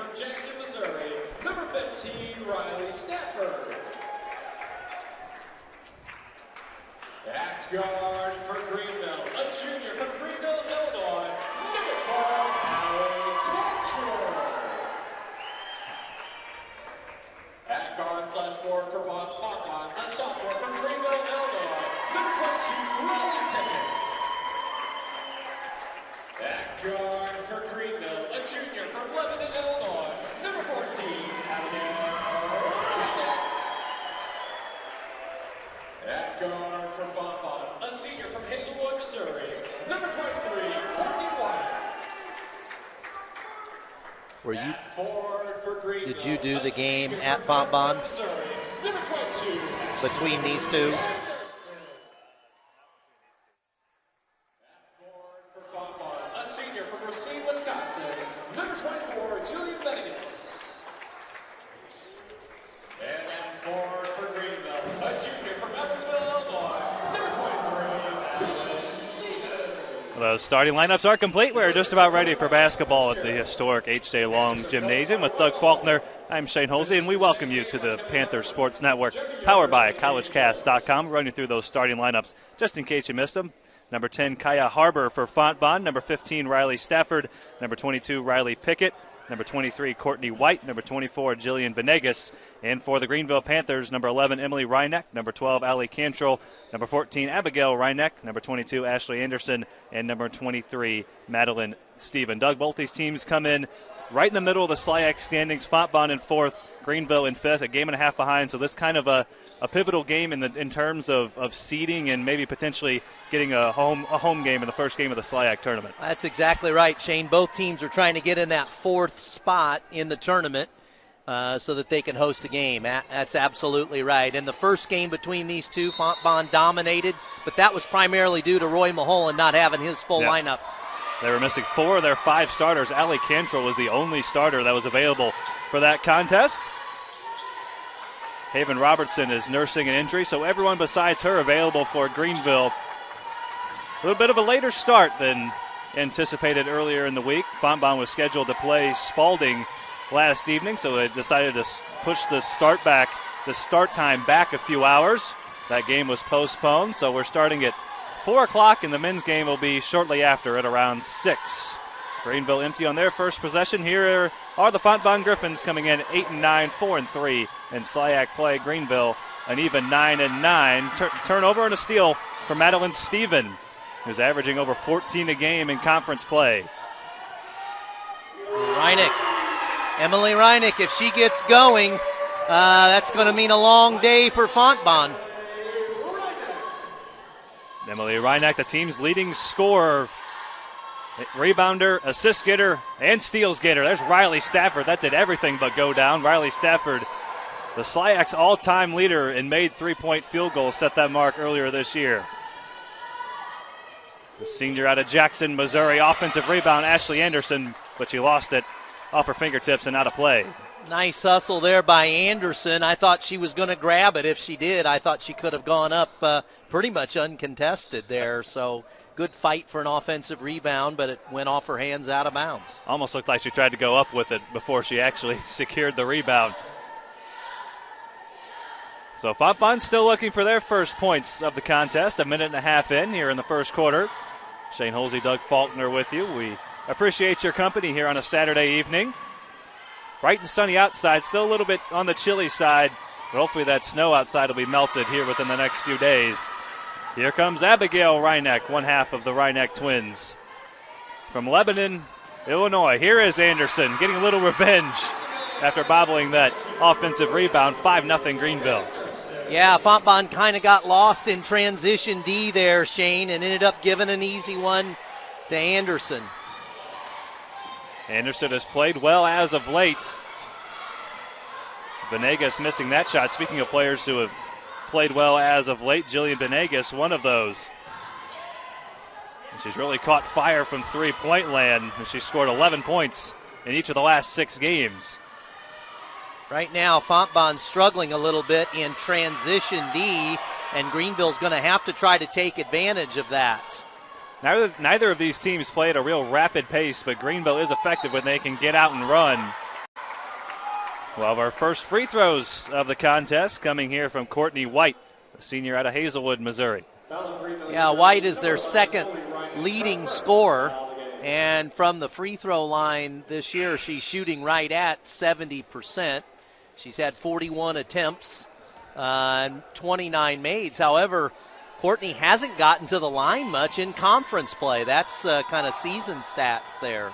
from Jackson, Missouri, number 15, Riley Stafford. At guard for Greenville, a junior from Greenville, Illinois, number 12, Allie Catcher. At guard / forward for Fontbonne, a sophomore from Greenville, Illinois, number 22, Riley Pickett. At guard for Greenville, a junior from Lebanon, Illinois, number 14, Abigail Reinach. At guard for Fontbonne, a senior from Hazelwood, Missouri, number 23, Courtney White. At forward for Greenville, did you do the game at Fontbonne between these two? The starting lineups are complete. We're just about ready for basketball at the historic H.J. Long Gymnasium. With Doug Faulkner, I'm Shane Holsey, and we welcome you to the Panther Sports Network, powered by collegecast.com. We'll run you through those starting lineups just in case you missed them. Number 10, Kaya Harbor for Fontbonne. Number 15, Riley Stafford. Number 22, Riley Pickett. Number 23, Courtney White. Number 24, Jillian Venegas. And for the Greenville Panthers, number 11, Emily Reinach. Number 12, Allie Cantrell. Number 14, Abigail Reinach. Number 22, Ashley Anderson. And number 23, Madeline Stephen. Doug, both these teams come in right in the middle of the SLIAC standings. Fontbonne in fourth, Greenville in fifth, a game and a half behind. So this kind of a pivotal game in terms of seeding and maybe potentially getting a home game in the first game of the SLIAC tournament. That's exactly right, Shane. Both teams are trying to get in that fourth spot in the tournament so that they can host a game. That's absolutely right. In the first game between these two, Fontbonne dominated, but that was primarily due to Roy Maholan not having his full lineup. They were missing 4 of their 5 starters. Allie Cantrell was the only starter that was available for that contest. Haven Robertson is nursing an injury, so everyone besides her available for Greenville. A little bit of a later start than anticipated earlier in the week. Fontbonne was scheduled to play Spalding last evening, so they decided to push the start time back a few hours. That game was postponed, so we're starting at 4 o'clock, and the men's game will be shortly after at around 6. Greenville empty on their first possession. Here are the Fontbonne Griffins coming in 8-9, 4-3 in SLIAC play. Greenville an even 9-9. Turnover and a steal for Madeline Stephen, who's averaging over 14 a game in conference play. Emily Reinach, if she gets going, that's going to mean a long day for Fontbonne. Emily Reinach, the team's leading scorer, rebounder, assist getter, and steals getter. There's Riley Stafford. That did everything but go down. Riley Stafford, the SLIAC's all-time leader in made three-point field goals, set that mark earlier this year. The senior out of Jackson, Missouri, offensive rebound, Ashley Anderson, but she lost it off her fingertips and out of play. Nice hustle there by Anderson. I thought she was going to grab it. If she did, I thought she could have gone up pretty much uncontested there. So good fight for an offensive rebound, but it went off her hands out of bounds. Almost looked like she tried to go up with it before she actually secured the rebound. So Fontbonne still looking for their first points of the contest. A minute and a half in here in the first quarter. Shane Holsey, Doug Faulkner with you. We appreciate your company here on a Saturday evening. Bright and sunny outside, still a little bit on the chilly side, but hopefully that snow outside will be melted here within the next few days. Here comes Abigail Reinach, one half of the Reinach twins. From Lebanon, Illinois, here is Anderson getting a little revenge after bobbling that offensive rebound. 5-0 Greenville. Yeah, Fontbonne kind of got lost in transition D there, Shane, and ended up giving an easy one to Anderson. Anderson has played well as of late. Venegas missing that shot. Speaking of players who have played well as of late, Jillian Venegas, one of those. And she's really caught fire from three-point land, and she's scored 11 points in each of the last 6 games. Right now, Fontbonne's struggling a little bit in transition D, and Greenville's going to have to try to take advantage of that. Neither of these teams play at a real rapid pace, but Greenville is effective when they can get out and run. Well, our first free throws of the contest coming here from Courtney White, a senior out of Hazelwood, Missouri. Yeah, White is their second leading scorer. And from the free throw line this year, she's shooting right at 70%. She's had 41 attempts and 29 mades. However, Courtney hasn't gotten to the line much in conference play. That's kind of season stats there.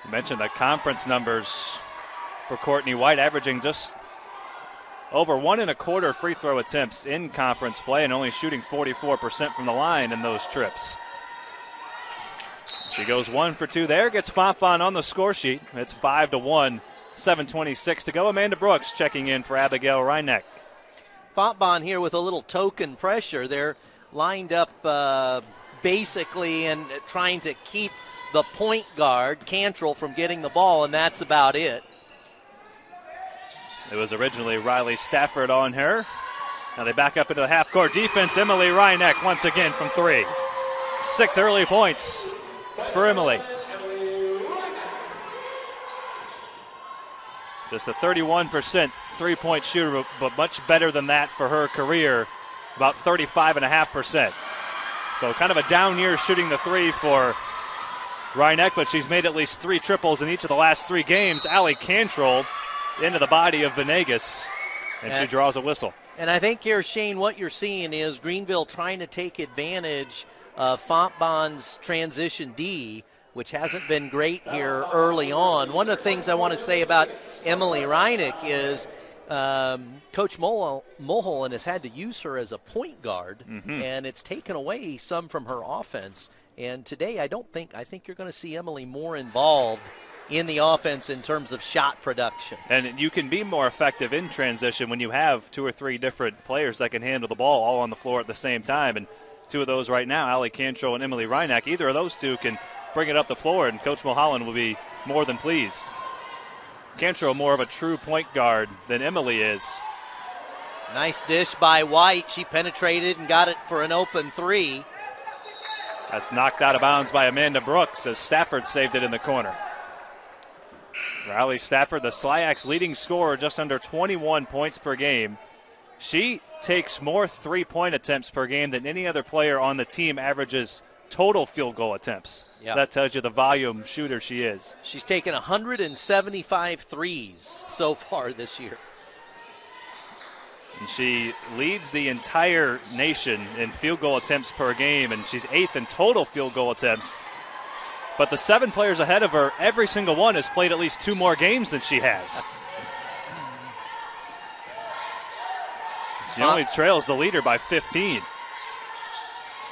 You mentioned the conference numbers for Courtney White, averaging just over 1 1/4 free throw attempts in conference play and only shooting 44% from the line in those trips. She goes 1 for 2 there, gets Fontbonne on the score sheet. It's 5-1, 7:26 to go. Amanda Brooks checking in for Abigail Reineck. Fontbonne here with a little token pressure. They're lined up basically and trying to keep the point guard, Cantrell, from getting the ball, and that's about it. It was originally Riley Stafford on her. Now they back up into the half-court defense. Emily Reineck once again from 3. 6 early points for Emily. Just a 31% three-point shooter, but much better than that for her career, about 35.5%. So kind of a down year shooting the 3 for Reineck, but she's made at least 3 triples in each of the last 3 games. Allie Cantrell into the body of Venegas, and she draws a whistle. And I think here, Shane, what you're seeing is Greenville trying to take advantage of Fontbonne's transition D, which hasn't been great here early on. One of the things I want to say about Emily Reineck is Coach Mulholland has had to use her as a point guard, and it's taken away some from her offense. And today I think you're going to see Emily more involved in the offense in terms of shot production. And you can be more effective in transition when you have 2 or 3 different players that can handle the ball all on the floor at the same time. And 2 of those right now, Allie Cantrell and Emily Reineck, either of those 2 can bring it up the floor, and Coach Mulholland will be more than pleased. Cantrell more of a true point guard than Emily is. Nice dish by White. She penetrated and got it for an open 3. That's knocked out of bounds by Amanda Brooks as Stafford saved it in the corner. Riley Stafford, the SLIAC's leading scorer, just under 21 points per game. She takes more 3-point attempts per game than any other player on the team averages total field goal attempts. Yep. That tells you the volume shooter she is. She's taken 175 threes so far this year. And she leads the entire nation in field goal attempts per game, and she's 8th in total field goal attempts. But the 7 players ahead of her, every single one has played at least 2 more games than she has. She only trails the leader by 15.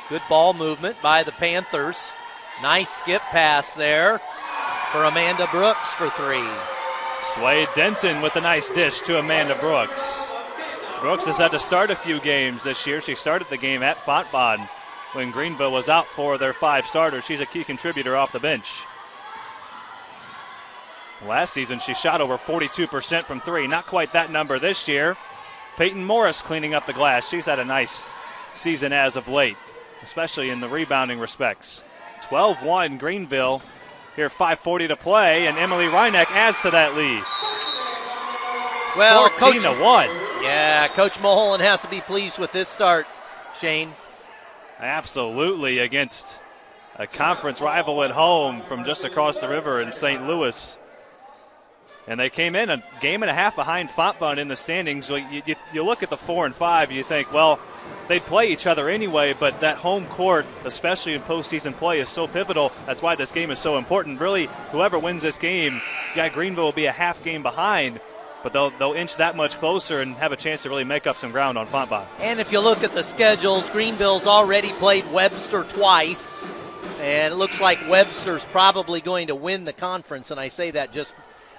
Good ball movement by the Panthers. Nice skip pass there for Amanda Brooks for 3. Swade Denton with a nice dish to Amanda Brooks. Brooks has had to start a few games this year. She started the game at Fontbonne when Greenville was out for their 5 starters. She's a key contributor off the bench. Last season, she shot over 42% from 3. Not quite that number this year. Peyton Morris cleaning up the glass. She's had a nice season as of late, especially in the rebounding respects. 12-1 Greenville. Here, 5:40 to play, and Emily Reineck adds to that lead. Well, 14-1. Yeah, Coach Mulholland has to be pleased with this start, Shane. Absolutely, against a conference rival at home from just across the river in St. Louis. And they came in a game and a half behind Fontbonne in the standings. So you look at the 4 and 5, you think, well, they'd play each other anyway, but that home court, especially in postseason play, is so pivotal. That's why this game is so important. Really, whoever wins this game, Greenville will be a half game behind, but they'll inch that much closer and have a chance to really make up some ground on Fontbonne. And if you look at the schedules, Greenville's already played Webster twice, and it looks like Webster's probably going to win the conference, and I say that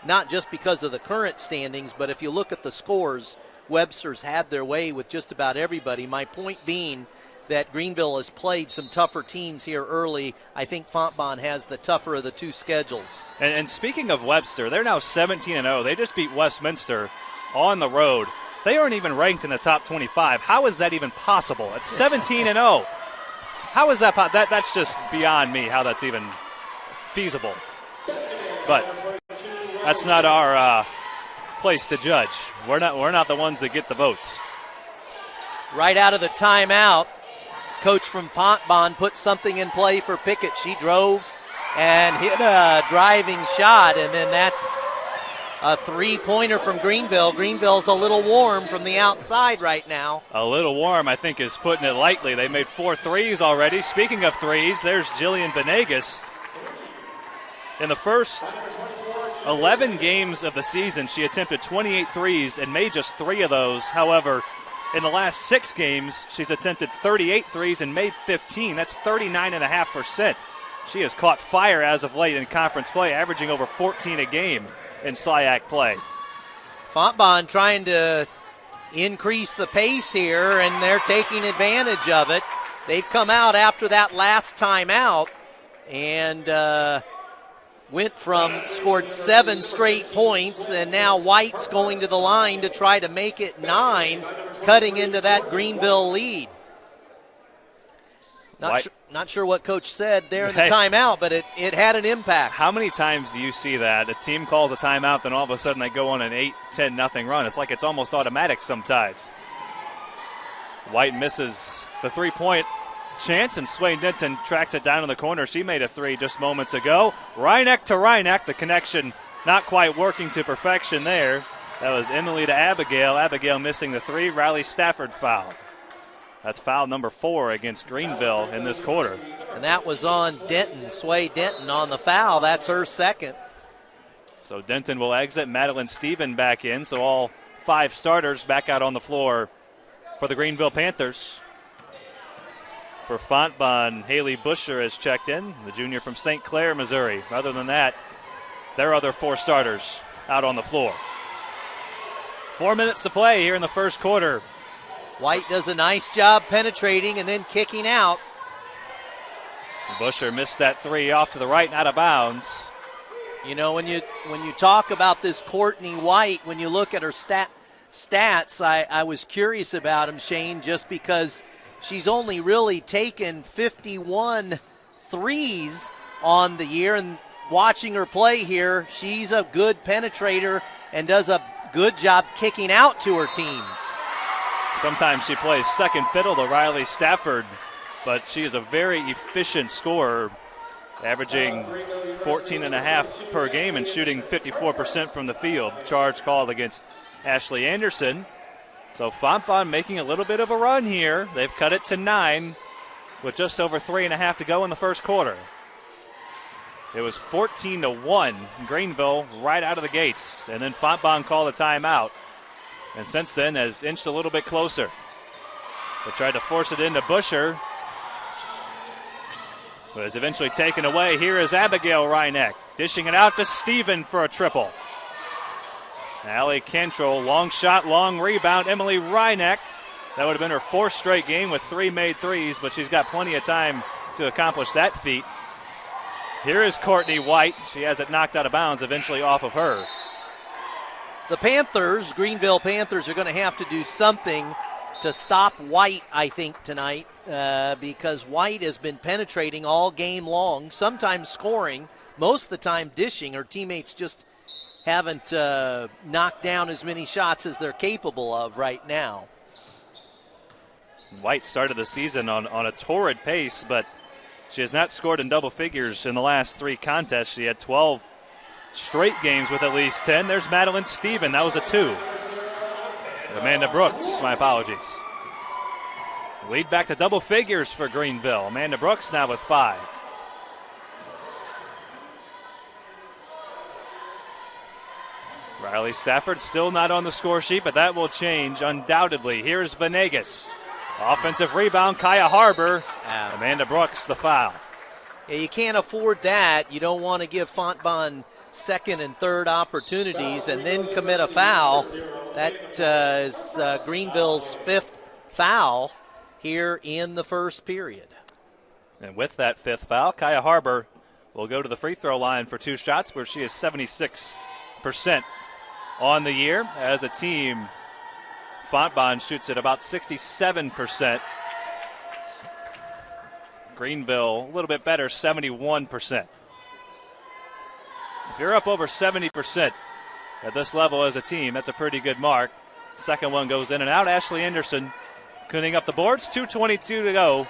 not just because of the current standings, but if you look at the scores, Webster's had their way with just about everybody. My point being that Greenville has played some tougher teams here early. I think Fontbonne has the tougher of the 2 schedules. And speaking of Webster, they're now 17-0. They just beat Westminster on the road. They aren't even ranked in the top 25. How is that even possible? It's 17-0. How is that? That's just beyond me how that's even feasible. But That's not our place to judge. We're not the ones that get the votes. Right out of the timeout, coach from Fontbonne put something in play for Pickett. She drove and hit a driving shot, and then that's a three-pointer from Greenville. Greenville's a little warm from the outside right now. A little warm, I think, is putting it lightly. They made 4 threes already. Speaking of threes, there's Jillian Venegas. In the first 11 games of the season, she attempted 28 threes and made just 3 of those. However, in the last 6 games, she's attempted 38 threes and made 15. That's 39.5%. She has caught fire as of late in conference play, averaging over 14 a game in SLIAC play. Fontbonne trying to increase the pace here, and they're taking advantage of it. They've come out after that last timeout and scored 7 straight points, and now White's going to the line to try to make it 9, cutting into that Greenville lead. Not sure what Coach said there in the timeout, but it had an impact. How many times do you see that? A team calls a timeout, then all of a sudden they go on an 8-10-0 run. It's like it's almost automatic sometimes. White misses the three-point chance, and Swain Denton tracks it down in the corner. She made a 3 just moments ago. Reineck to Reineck. The connection not quite working to perfection there. That was Emily to Abigail. Abigail missing the 3. Riley Stafford foul. That's foul number 4 against Greenville in this quarter. And that was on Denton, Sway Denton on the foul. That's her second. So Denton will exit. Madeline Stephen back in. So all 5 starters back out on the floor for the Greenville Panthers. For Fontbonne, Haley Busher has checked in, the junior from St. Clair, Missouri. Other than that, their other 4 starters out on the floor. 4 minutes to play here in the first quarter. White does a nice job penetrating and then kicking out. Busher missed that 3 off to the right and out of bounds. You know, when you talk about this Courtney White, when you look at her stats, I was curious about him, Shane, just because she's only really taken 51 threes on the year, and watching her play here, she's a good penetrator and does a good job kicking out to her teams. Sometimes she plays second fiddle to Riley Stafford, but she is a very efficient scorer, averaging 14.5 per game and shooting 54% from the field. Charge called against Ashley Anderson. So Fontbonne making a little bit of a run here. They've cut it to 9 with just over 3.5 to go in the first quarter. It was 14-1 Greenville right out of the gates, and then Fontbonne called a timeout. And since then has inched a little bit closer. They tried to force it into Busher, but is eventually taken away. Here is Abigail Reineck, dishing it out to Steven for a triple. Allie Cantrell, long shot, long rebound. Emily Reineck, that would have been her 4th straight game with 3 made threes, but she's got plenty of time to accomplish that feat. Here is Courtney White. She has it knocked out of bounds, eventually off of her. The Panthers, Greenville Panthers, are going to have to do something to stop White, I think, tonight, because White has been penetrating all game long, sometimes scoring, most of the time dishing. Her teammates just haven't knocked down as many shots as they're capable of right now. White started the season on a torrid pace, but she has not scored in double figures in the last 3 contests. She had 12 straight games with at least 10. There's Madeline Stephen. That was a 2. Amanda Brooks, my apologies. Lead back to double figures for Greenville. Amanda Brooks now with 5. Riley Stafford still not on the score sheet, but that will change undoubtedly. Here's Venegas. Offensive rebound, Kaya Harbor. Amanda Brooks, the foul. Yeah, you can't afford that. You don't want to give Fontbonne second and third opportunities and then commit a foul. That is Greenville's 5th foul here in the first period. And with that 5th foul, Kaya Harbor will go to the free throw line for 2 shots, where she is 76% on the year. As a team, Fontbonne shoots at about 67%. Greenville a little bit better, 71%. If you're up over 70% at this level as a team, that's a pretty good mark. Second one goes in and out. Ashley Anderson cleaning up the boards. 2:22 to go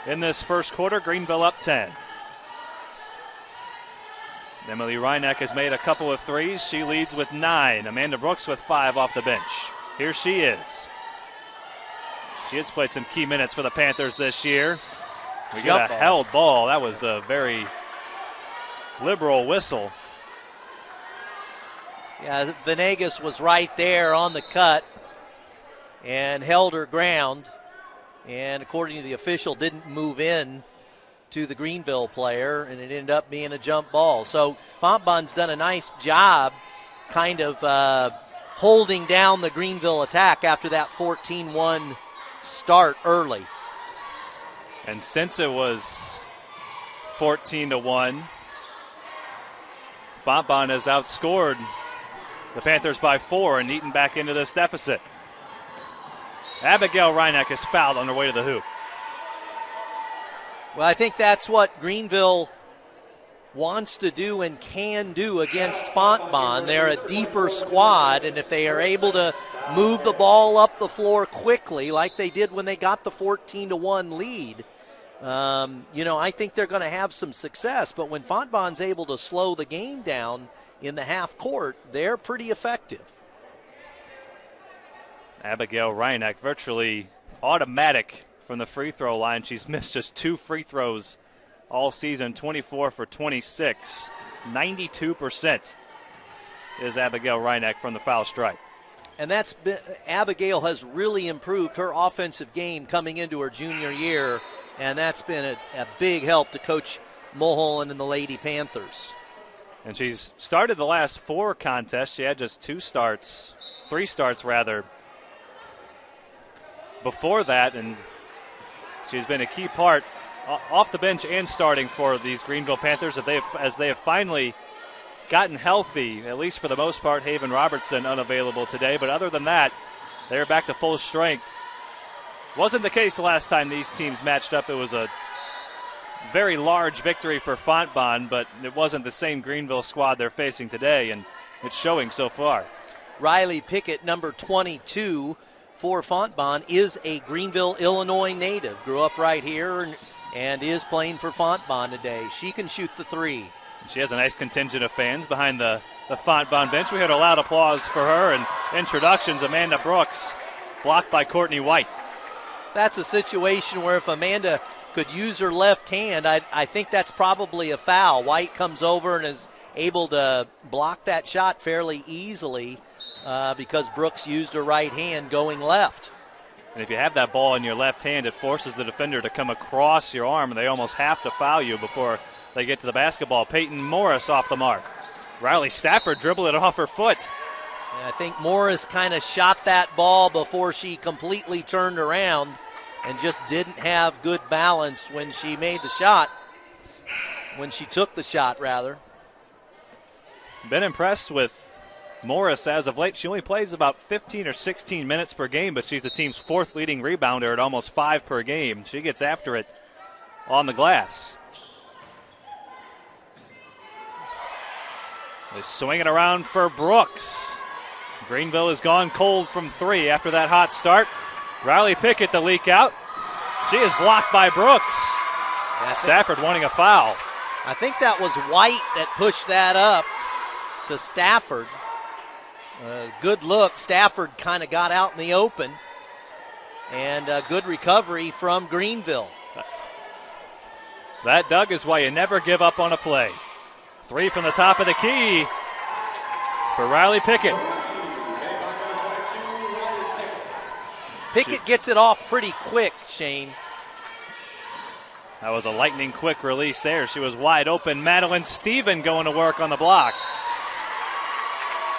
in this first quarter. Greenville up 10. Emily Reineck has made a couple of threes. She leads with 9. Amanda Brooks with 5 off the bench. Here she is. She has played some key minutes for the Panthers this year. We got a held ball. That was a very liberal whistle. Yeah, Venegas was right there on the cut and held her ground. And according to the official, didn't move in to the Greenville player, and it ended up being a jump ball. So Fontbonne's done a nice job kind of holding down the Greenville attack after that 14-1 start early. And since it was 14-1, Fontbonne has outscored the Panthers by 4 and eaten back into this deficit. Abigail Reineck is fouled on her way to the hoop. Well, I think that's what Greenville wants to do and can do against Fontbonne. They're a deeper squad, and if they are able to move the ball up the floor quickly like they did when they got the 14-1 lead, I think they're going to have some success. But when Fontbonne's able to slow the game down in the half court, they're pretty effective. Abigail Reineck virtually automatic from the free throw line. She's missed just 2 free throws all season, 24 for 26. 92% is Abigail Reineck from the foul stripe. And Abigail has really improved her offensive game coming into her junior year, and that's been a big help to Coach Mulholland and the Lady Panthers. And she's started the last 4 contests. She had just 3 starts before that, and she's been a key part off the bench and starting for these Greenville Panthers as they have finally gotten healthy, at least for the most part. Haven Robertson unavailable today, but other than that, they're back to full strength. Wasn't the case the last time these teams matched up. It was a very large victory for Fontbonne, but it wasn't the same Greenville squad they're facing today, and it's showing so far. Riley Pickett, number 22 for Fontbonne, is a Greenville, Illinois native. Grew up right here and is playing for Fontbonne today. She can shoot the 3. She has a nice contingent of fans behind the Fontbonne bench. We had a loud applause for her and introductions. Amanda Brooks blocked by Courtney White. That's a situation where if Amanda could use her left hand, I think that's probably a foul. White comes over and is able to block that shot fairly easily because Brooks used her right hand going left. And if you have that ball in your left hand, it forces the defender to come across your arm, and they almost have to foul you before they get to the basketball. Peyton Morris off the mark. Riley Stafford dribbled it off her foot. And I think Morris kind of shot that ball before she completely turned around and just didn't have good balance when she made the shot, when she took the shot, rather. Been impressed with Morris as of late. She only plays about 15 or 16 minutes per game, but she's the team's 4th leading rebounder at almost 5 per game. She gets after it on the glass. They swing it around for Brooks. Greenville has gone cold from 3 after that hot start. Riley Pickett, the leak out. She is blocked by Brooks. Stafford wanting a foul. I think that was White that pushed that up to Stafford. Good look. Stafford kind of got out in the open. And a good recovery from Greenville. That, Doug, is why you never give up on a play. 3 from the top of the key for Riley Pickett. Pickett gets it off pretty quick, Shane. That was a lightning quick release there. She was wide open. Madeline Stephen going to work on the block.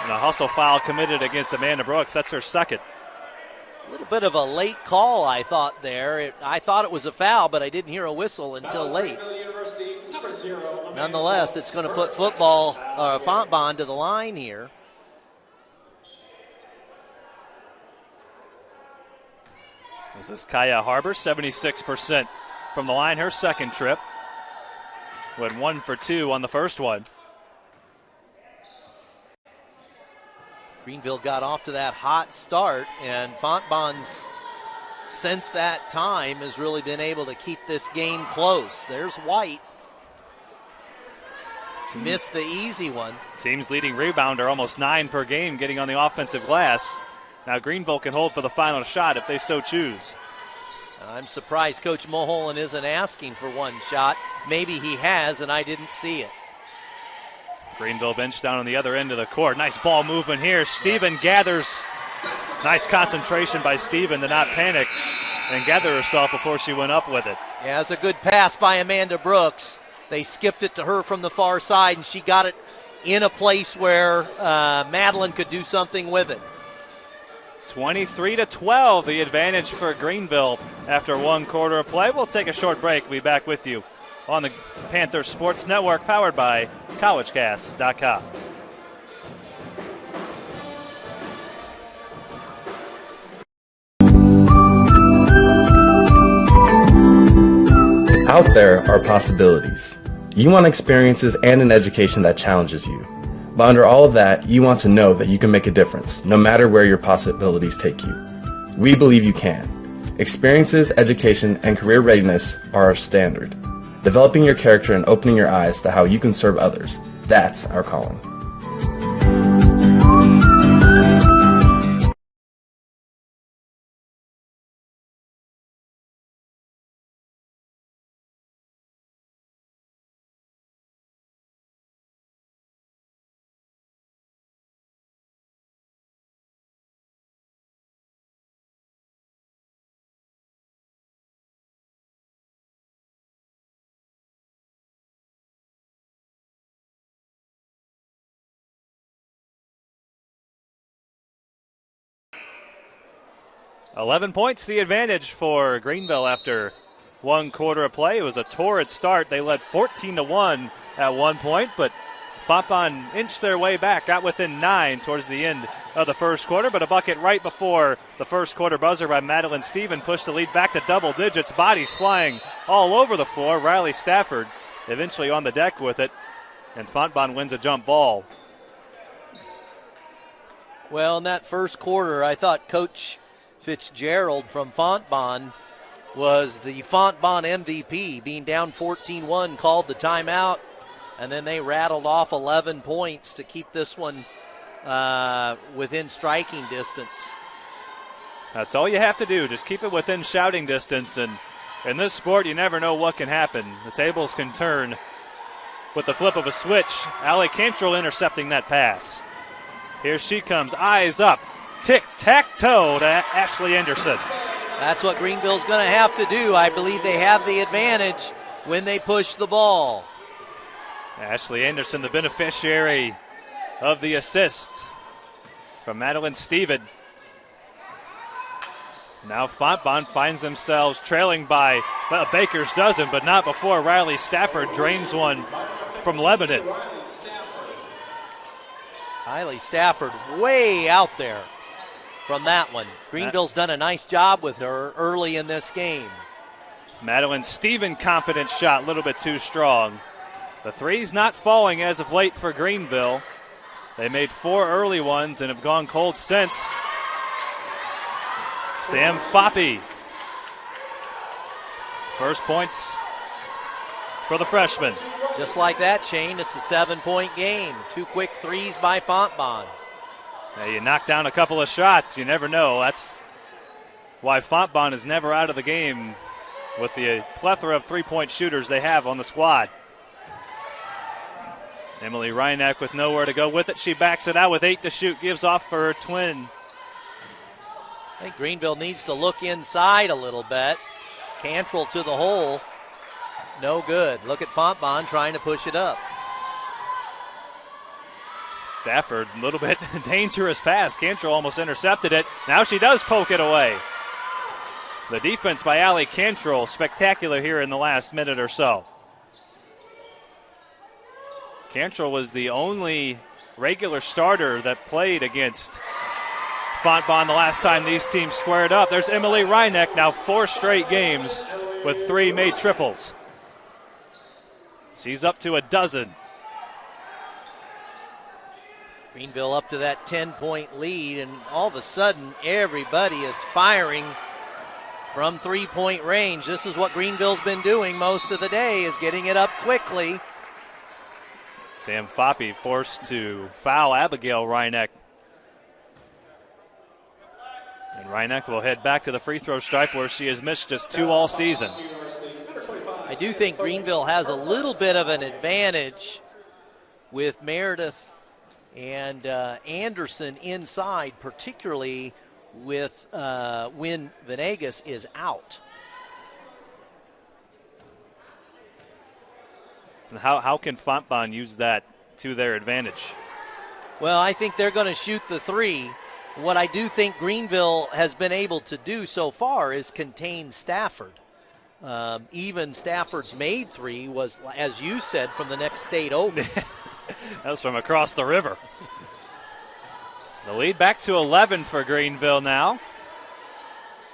And a hustle foul committed against Amanda Brooks. That's her second. A little bit of a late call, I thought there. I thought it was a foul, but I didn't hear a whistle until late. Nonetheless, it's going to put Fontbonne to the line here. This is Kaya Harbor, 76% from the line, her second trip. Went 1 for 2 on the first one. Greenville got off to that hot start, and Fontbonne's, since that time, has really been able to keep this game close. There's White. Missed the easy one. Team's leading rebounder, almost 9 per game, getting on the offensive glass. Now Greenville can hold for the final shot if they so choose. I'm surprised Coach Mulholland isn't asking for one shot. Maybe he has, and I didn't see it. Greenville bench down on the other end of the court. Nice ball movement here. Steven gathers. Nice concentration by Steven to not panic and gather herself before she went up with it. Yeah, it's a good pass by Amanda Brooks. They skipped it to her from the far side, and she got it in a place where Madeline could do something with it. 23-12, the advantage for Greenville after one quarter of play. We'll take a short break. We'll be back with you on the Panther Sports Network, powered by collegecast.com. Out there are possibilities. You want experiences and an education that challenges you. But under all of that, you want to know that you can make a difference, no matter where your possibilities take you. We believe you can. Experiences, education, and career readiness are our standard. Developing your character and opening your eyes to how you can serve others, that's our calling. $11 points the advantage for Greenville after one quarter of play. It was a torrid start. They led 14-1 at one point, but Fontbonne inched their way back, got within 9 towards the end of the first quarter, but a bucket right before the first quarter buzzer by Madeline Steven pushed the lead back to double digits, bodies flying all over the floor. Riley Stafford eventually on the deck with it, and Fontbonne wins a jump ball. Well, in that first quarter, I thought Coach Fitzgerald from Fontbonne was the Fontbonne MVP. Being down 14-1, called the timeout, and then they rattled off 11 points to keep this one within striking distance. That's all you have to do, just keep it within shouting distance, and in this sport you never know what can happen. The tables can turn with the flip of a switch. Allie Cantrell intercepting that pass. Here she comes, eyes up. Tic-tac-toe to Ashley Anderson. That's what Greenville's going to have to do. I believe they have the advantage when they push the ball. Ashley Anderson, the beneficiary of the assist from Madeline Steven. Now Fontbonne finds themselves trailing by a baker's dozen, but not before Riley Stafford drains one from Lebanon. Riley Stafford way out there from that one. Greenville's done a nice job with her early in this game. Madeline Steven, confident shot, a little bit too strong. The three's not falling as of late for Greenville. They made 4 early ones and have gone cold since. Sam Foppe. First points for the freshman. Just like that, Shane, it's a 7-point game. 2 quick threes by Fontbonne. Now you knock down a couple of shots, you never know. That's why Fontbonne is never out of the game with the plethora of three-point shooters they have on the squad. Emily Reineck with nowhere to go with it. She backs it out with 8 to shoot, gives off for her twin. I think Greenville needs to look inside a little bit. Cantrell to the hole. No good. Look at Fontbonne trying to push it up. Stafford, a little bit dangerous pass. Cantrell almost intercepted it. Now she does poke it away. The defense by Allie Cantrell, spectacular here in the last minute or so. Cantrell was the only regular starter that played against Fontbonne the last time these teams squared up. There's Emily Reineck, now 4 straight games with 3 made triples. She's up to a dozen. Greenville up to that 10-point lead, and all of a sudden everybody is firing from three-point range. This is what Greenville's been doing most of the day, is getting it up quickly. Sam Foppe forced to foul Abigail Reineck. And Reineck will head back to the free throw stripe where she has missed just 2 all season. I do think Greenville has a little bit of an advantage with Meredith and Anderson inside, particularly with when Venegas is out. And how can Fontbonne use that to their advantage? Well, I think they're going to shoot the three. What I do think Greenville has been able to do so far is contain Stafford. Even Stafford's made three was, as you said, from the next state over. That was from across the river. The lead back to 11 for Greenville now.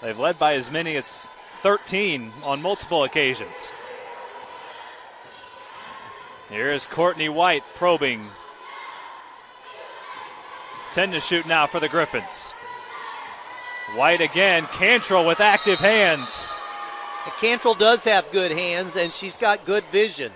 They've led by as many as 13 on multiple occasions. Here is Courtney White probing. 10 to shoot now for the Griffins. White again. Cantrell with active hands. Cantrell does have good hands, and she's got good vision.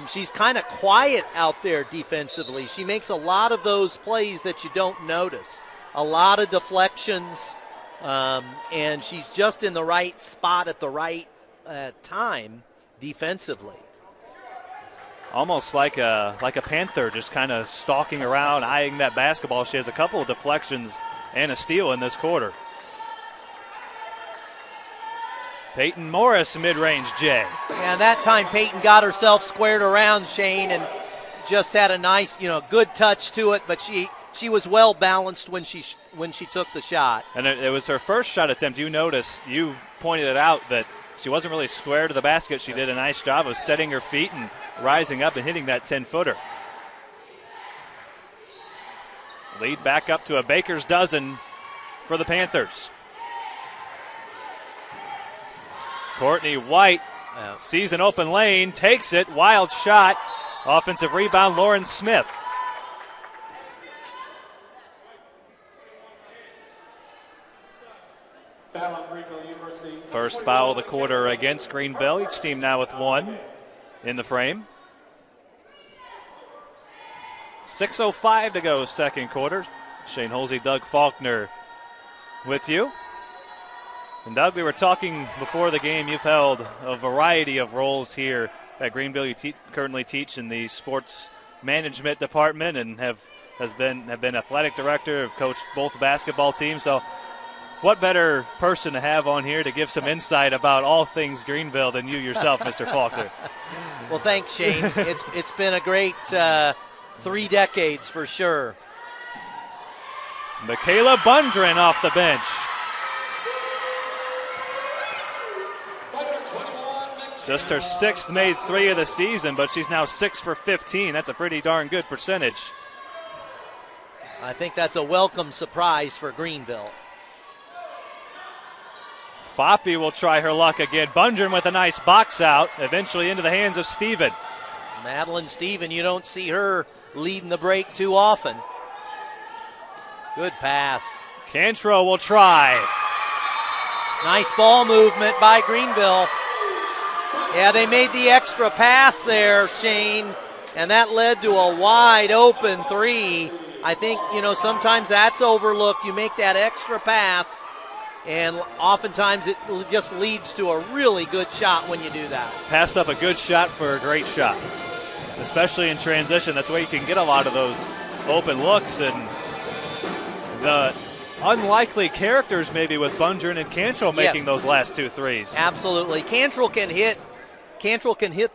She's kind of quiet out there defensively. She makes a lot of those plays that you don't notice. A lot of deflections, and she's just in the right spot at the right time defensively. Almost like a Panther, just kind of stalking around, eyeing that basketball. She has a couple of deflections and a steal in this quarter. Peyton Morris, mid-range J. And that time Peyton got herself squared around, Shane, and just had a nice, good touch to it, but she was well balanced when she took the shot. And it was her first shot attempt. You pointed it out that she wasn't really square to the basket. She did a nice job of setting her feet and rising up and hitting that 10-footer. Lead back up to a baker's dozen for the Panthers. Courtney White sees an open lane, takes it, wild shot. Offensive rebound, Lauren Smith. First foul of the quarter against Greenville. Each team now with one in the frame. 6:05 to go, second quarter. Shane Holsey, Doug Faulkner with you. And Doug, we were talking before the game. You've held a variety of roles here at Greenville. You currently teach in the sports management department and have been athletic director, have coached both basketball teams. So what better person to have on here to give some insight about all things Greenville than you yourself, Mr. Faulkner? Well, thanks, Shane. It's been a great 3 decades for sure. Michaela Bundren off the bench. Just her 6th made 3 of the season, but she's now 6 for 15. That's a pretty darn good percentage. I think that's a welcome surprise for Greenville. Foppe will try her luck again. Bundren with a nice box out, eventually into the hands of Steven. Madeline Steven, you don't see her leading the break too often. Good pass. Cantrell will try. Nice ball movement by Greenville. Yeah, they made the extra pass there, Shane, and that led to a wide open 3. I think, sometimes that's overlooked. You make that extra pass, and oftentimes it just leads to a really good shot when you do that. Pass up a good shot for a great shot, especially in transition. That's where you can get a lot of those open looks, and the unlikely characters maybe with Bundren and Cantrell making those last 2 threes. Absolutely. Cantrell can hit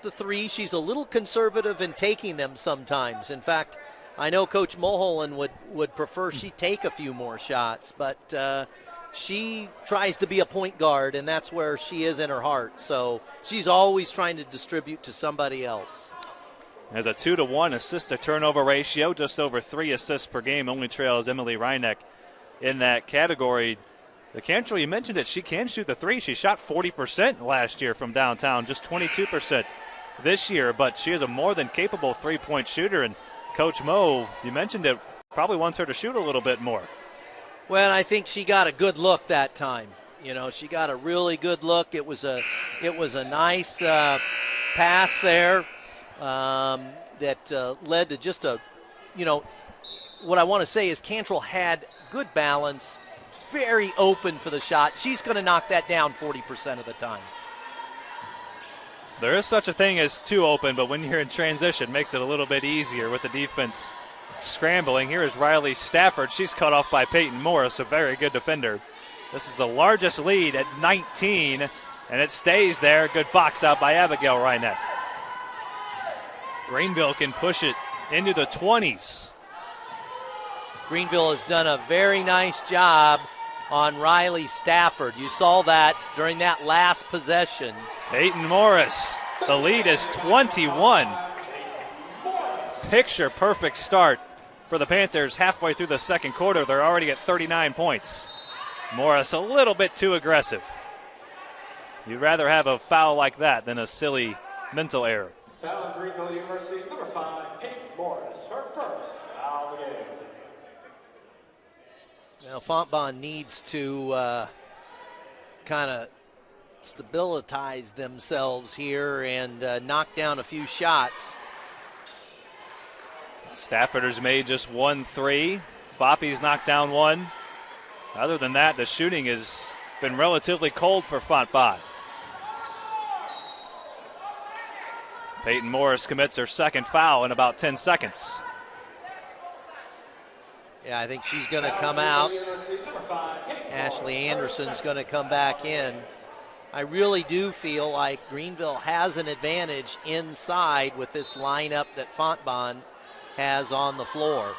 the 3. She's a little conservative in taking them sometimes. In fact, I know Coach Mulholland would prefer she take a few more shots, but she tries to be a point guard, and that's where she is in her heart. So she's always trying to distribute to somebody else. Has a 2-to-1 assist-to-turnover ratio, just over 3 assists per game. Only trails Emily Reineck in that category. The Cantrell, you mentioned it, she can shoot the 3. She shot 40% last year from downtown, just 22% this year, but she is a more than capable 3-point shooter, and Coach Mo, you mentioned it, probably wants her to shoot a little bit more. Well, I think she got a good look that time. She got a really good look. It was a nice pass there that led to just what I want to say is Cantrell had good balance, very open for the shot. She's going to knock that down 40% of the time. There is such a thing as too open, but when you're in transition, it makes it a little bit easier with the defense scrambling. Here is Riley Stafford. She's cut off by Peyton Morris, a very good defender. This is the largest lead at 19, and it stays there. Good box out by Abigail Reinette. Greenville can push it into the 20s. Greenville has done a very nice job on Riley Stafford. You saw that during that last possession. Peyton Morris, the lead is 21. Picture perfect start for the Panthers halfway through the second quarter. They're already at 39 points. Morris a little bit too aggressive. You'd rather have a foul like that than a silly mental error. Foul on Greenville University, number 5, Peyton Morris, her first foul of the game. Now, Fontbonne needs to kind of stabilize themselves here and knock down a few shots. Stafford has made just 1 3. Foppy's knocked down 1. Other than that, the shooting has been relatively cold for Fontbonne. Peyton Morris commits her second foul in about 10 seconds. Yeah, I think she's going to come out. Ashley Anderson's going to come back in. I really do feel like Greenville has an advantage inside with this lineup that Fontbonne has on the floor.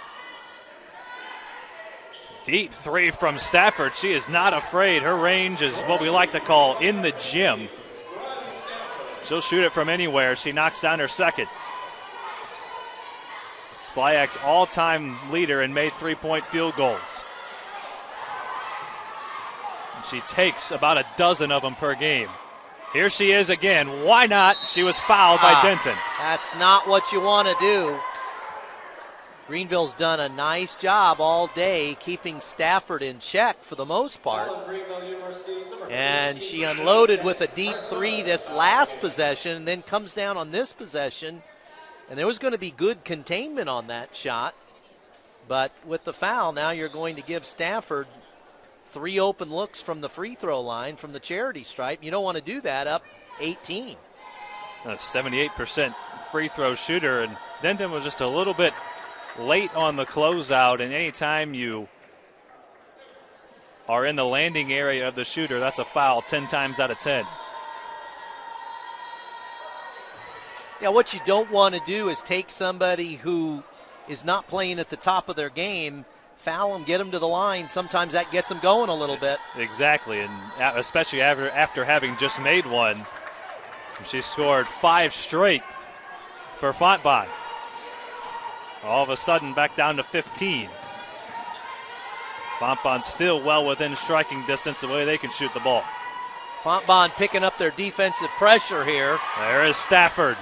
Deep 3 from Stafford. She is not afraid. Her range is what we like to call in the gym. She'll shoot it from anywhere. She knocks down her second. Slayak's all-time leader in made three-point field goals. She takes about a dozen of them per game. Here she is again. Why not? She was fouled by Denton. That's not what you want to do. Greenville's done a nice job all day keeping Stafford in check for the most part. And she unloaded with a deep 3 this last possession and then comes down on this possession. And there was going to be good containment on that shot. But with the foul, now you're going to give Stafford 3 open looks from the free throw line from the charity stripe. You don't want to do that up 18. A 78% free throw shooter, and Denton was just a little bit late on the closeout, and anytime you are in the landing area of the shooter, that's a foul 10 times out of 10. Yeah, what you don't want to do is take somebody who is not playing at the top of their game, foul them, get them to the line. Sometimes that gets them going a little bit. Exactly, and especially after having just made one. She scored 5 straight for Fontbonne. All of a sudden back down to 15. Fontbonne still well within striking distance the way they can shoot the ball. Fontbonne picking up their defensive pressure here. There is Stafford.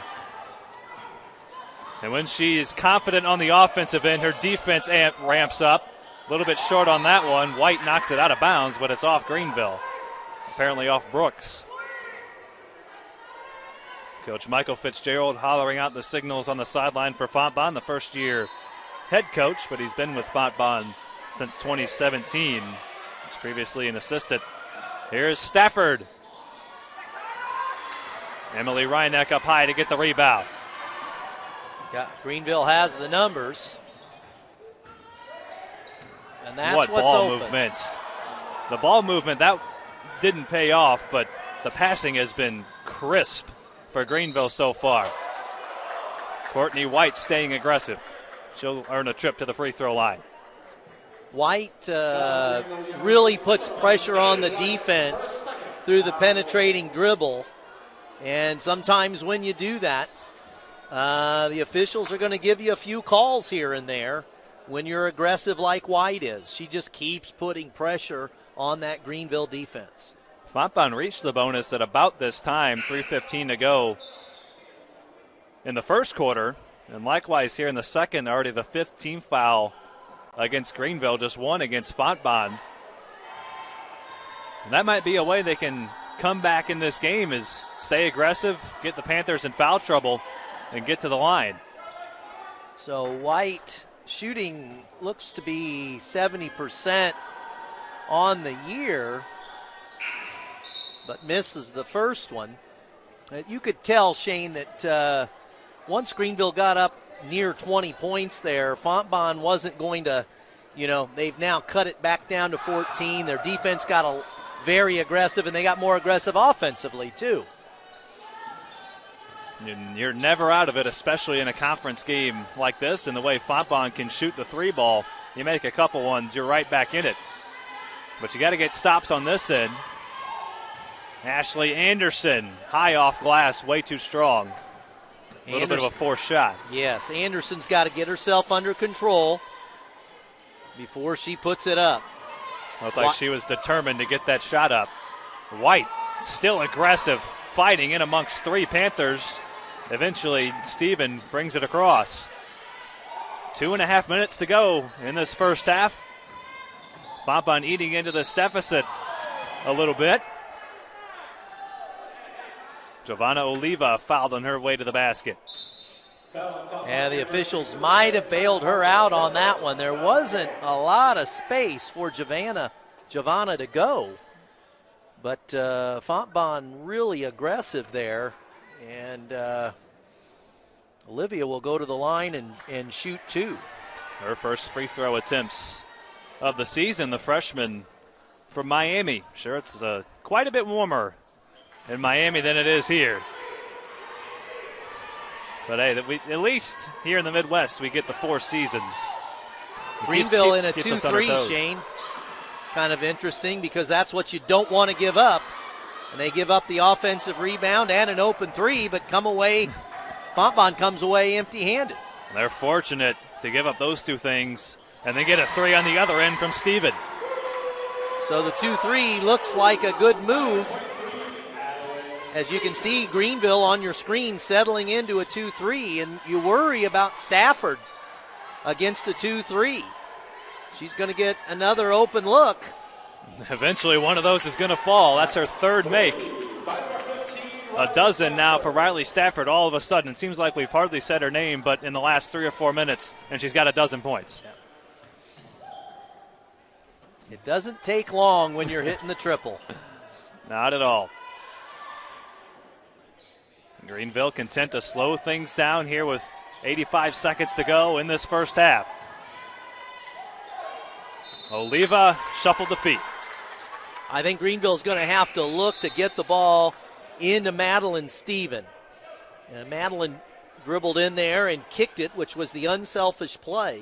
And when she is confident on the offensive end, her defense ramps up. A little bit short on that one. White knocks it out of bounds, but it's off Greenville. Apparently off Brooks. Coach Michael Fitzgerald hollering out the signals on the sideline for Fontbonne, the first-year head coach, but he's been with Fontbonne since 2017. He's previously an assistant. Here's Stafford. Emily Reineck up high to get the rebound. Greenville has the numbers. And that's what what's ball open. movement. The ball movement, that didn't pay off, but the passing has been crisp for Greenville so far. Courtney White staying aggressive. She'll earn a trip to the free throw line. White really puts pressure on the defense through the penetrating dribble. And sometimes when you do that, the officials are going to give you a few calls here and there when you're aggressive like White is. She just keeps putting pressure on that Greenville defense. Fontbonne reached the bonus at about this time, 3:15 to go in the first quarter, And likewise here in the second, already the 5th team foul against Greenville, just 1 against Fontbonne. And that might be a way they can come back in this game, is stay aggressive, get the Panthers in foul trouble, and get to the line. So White shooting looks to be 70% on the year, but misses the first one. You could tell, Shane, that once Greenville got up near 20 points there, Fontbonne wasn't going to, they've now cut it back down to 14. Their defense got very aggressive, and they got more aggressive offensively, too. You're never out of it, especially in a conference game like this, and the way Fontbonne can shoot the 3 ball. You make a couple ones, you're right back in it. But you got to get stops on this end. Ashley Anderson, high off glass, way too strong. A little bit of a forced shot. Yes, Anderson's got to get herself under control before she puts it up. Looked like she was determined to get that shot up. White, still aggressive, fighting in amongst 3 Panthers. Eventually, Steven brings it across. 2.5 minutes to go in this first half. Fontbonne eating into this deficit a little bit. Giovanna Oliva fouled on her way to the basket. Yeah, the officials might have bailed her out on that one. There wasn't a lot of space for Giovanna to go. But Fontbonne really aggressive there. And Olivia will go to the line and shoot 2. Her first free throw attempts of the season, the freshman from Miami. Sure, it's quite a bit warmer in Miami than it is here. But hey, at least here in the Midwest, we get the 4 seasons. Greenville in a 2-3, Shane. Kind of interesting because that's what you don't want to give up. And they give up the offensive rebound and an open 3, but Fontbonne comes away empty-handed. They're fortunate to give up those 2 things and then get a 3 on the other end from Steven. So the 2-3 looks like a good move. As you can see, Greenville on your screen settling into a 2-3, and you worry about Stafford against a 2-3. She's going to get another open look. Eventually one of those is going to fall. That's her 3rd make. A dozen now for Riley Stafford all of a sudden. It seems like we've hardly said her name, but in the last 3 or 4 minutes, and she's got a dozen points. It doesn't take long when you're hitting the triple. Not at all. Greenville content to slow things down here with 85 seconds to go in this first half. Oliva shuffled the feet. I think Greenville's going to have to look to get the ball into Madeline Steven. Madeline dribbled in there and kicked it, which was the unselfish play.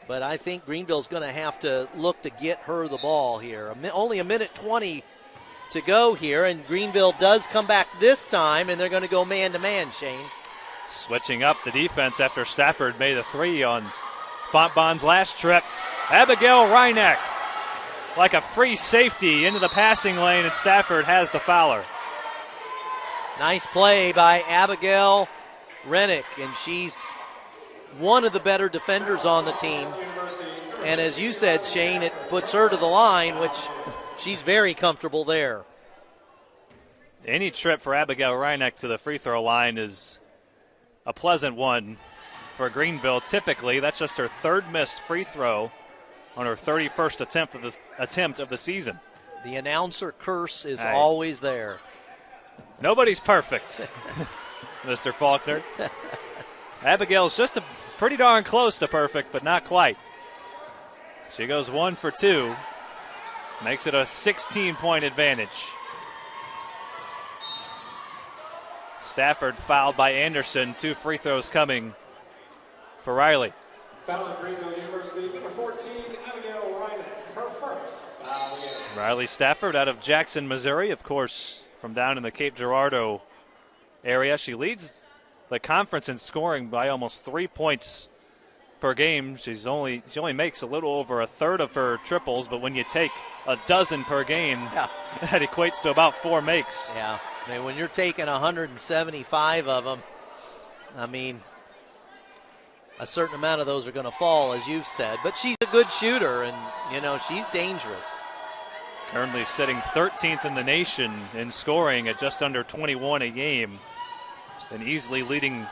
But I think Greenville's going to have to look to get her the ball here. Only a minute 20 to go here, and Greenville does come back this time, and they're going to go man-to-man, Shane. Switching up the defense after Stafford made a 3 on Fontbonne's last trip. Abigail Reineck, like a free safety into the passing lane, and Stafford has the fouler. Nice play by Abigail Reineck, and she's one of the better defenders on the team. And as you said, Shane, it puts her to the line, which she's very comfortable there. Any trip for Abigail Reineck to the free throw line is a pleasant one for Greenville. Typically, that's just her 3rd missed free throw on her 31st attempt of the season. The announcer curse is always there. Nobody's perfect, Mr. Faulkner. Abigail's just pretty darn close to perfect, but not quite. She goes 1 for 2. Makes it a 16-point advantage. Stafford fouled by Anderson. 2 free throws coming for Riley. Foul at Greenville University, number 14, Abigail Reineck, her first foul again. Riley Stafford out of Jackson, Missouri, of course, from down in the Cape Girardeau area. She leads the conference in scoring by almost 3 points per game. She only makes a little over a third of her triples, but when you take a dozen per game, that equates to about 4 makes. Yeah, I mean, when you're taking 175 of them, I mean, a certain amount of those are going to fall, as you've said. But she's a good shooter, and, she's dangerous. Currently sitting 13th in the nation in scoring at just under 21 a game, and easily leading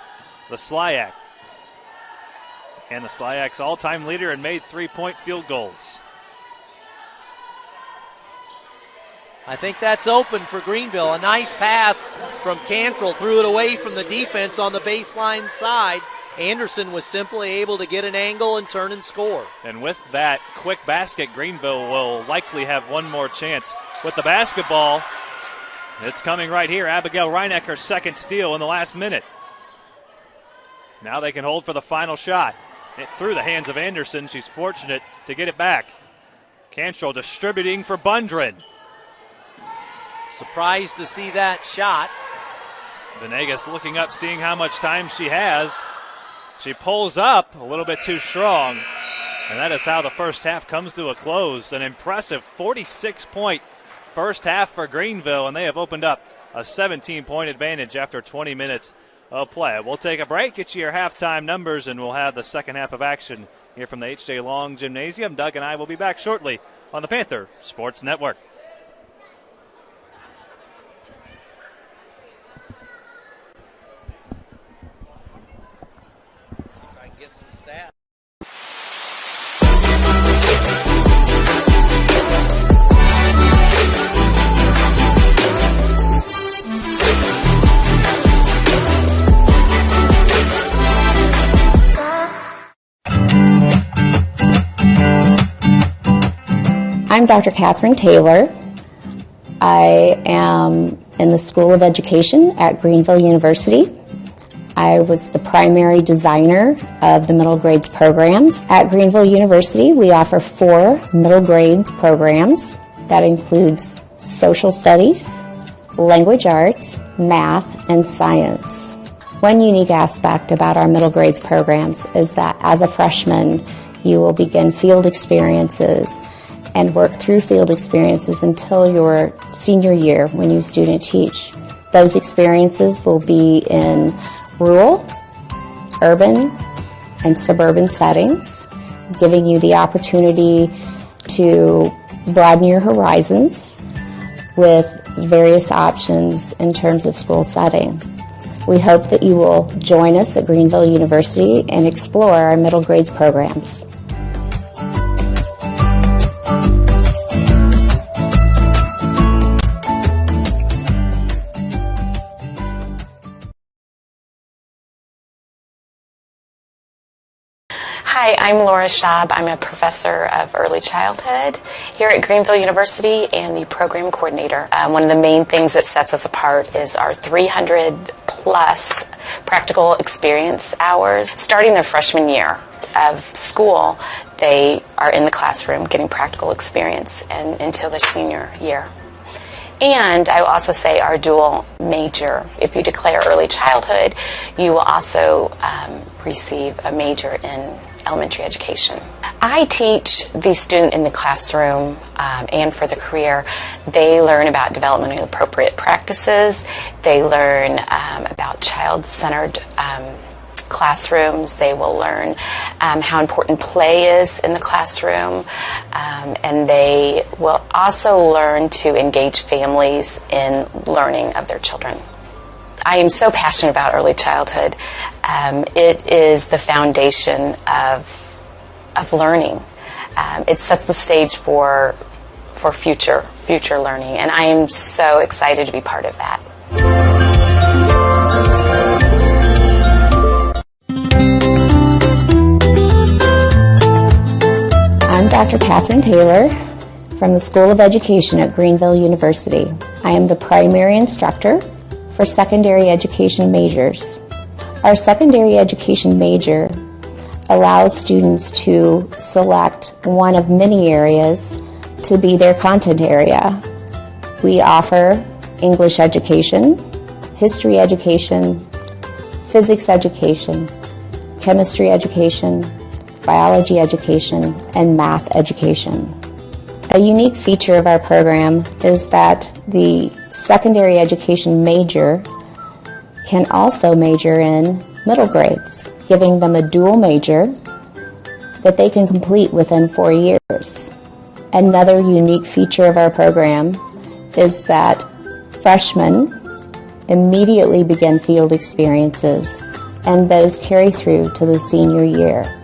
the SLIAC. And the SLIAC's all-time leader and made three-point field goals. I think that's open for Greenville. A nice pass from Cantrell, threw it away from the defense on the baseline side. Anderson was simply able to get an angle and turn and score. And with that quick basket, Greenville will likely have one more chance. With the basketball, it's coming right here. Abigail Reinecker, second steal in the last minute. Now they can hold for the final shot. It through the hands of Anderson. She's fortunate to get it back. Cantrell distributing for Bundren. Surprised to see that shot. Venegas looking up, seeing how much time she has. She pulls up a little bit too strong, and that is how the first half comes to a close. An impressive 46-point first half for Greenville, and they have opened up a 17-point advantage after 20 minutes of play. We'll take a break, get you your halftime numbers, and we'll have the second half of action here from the H.J. Long Gymnasium. Doug and I will be back shortly on the Panther Sports Network. Get some stats. I'm Dr. Catherine Taylor. I am in the School of Education at Greenville University. I was the primary designer of the middle grades programs. At Greenville University, we offer 4 middle grades programs. That includes social studies, language arts, math, and science. One unique aspect about our middle grades programs is that as a freshman, you will begin field experiences and work through field experiences until your senior year when you student teach. Those experiences will be in rural, urban, and suburban settings, giving you the opportunity to broaden your horizons with various options in terms of school setting. We hope that you will join us at Greenville University and explore our middle grades programs. Hi, I'm Laura Schaub. I'm a professor of early childhood here at Greenville University and the program coordinator. One of the main things that sets us apart is our 300-plus practical experience hours. Starting their freshman year of school, they are in the classroom getting practical experience and until their senior year. And I will also say our dual major. If you declare early childhood, you will also receive a major in elementary education. I teach the student in the classroom and for the career. They learn about developmentally appropriate practices. They learn about child-centered classrooms. They will learn how important play is in the classroom, and they will also learn to engage families in learning of their children. I am so passionate about early childhood. It is the foundation of learning. It sets the stage for future learning, and I am so excited to be part of that. I'm Dr. Catherine Taylor from the School of Education at Greenville University. I am the primary instructor for secondary education majors. Our secondary education major allows students to select one of many areas to be their content area. We offer English education, history education, physics education, chemistry education, biology education, and math education. A unique feature of our program is that the secondary education major can also major in middle grades. giving them a dual major that they can complete within 4 years. Another unique feature of our program is that freshmen immediately begin field experiences, and those carry through to the senior year.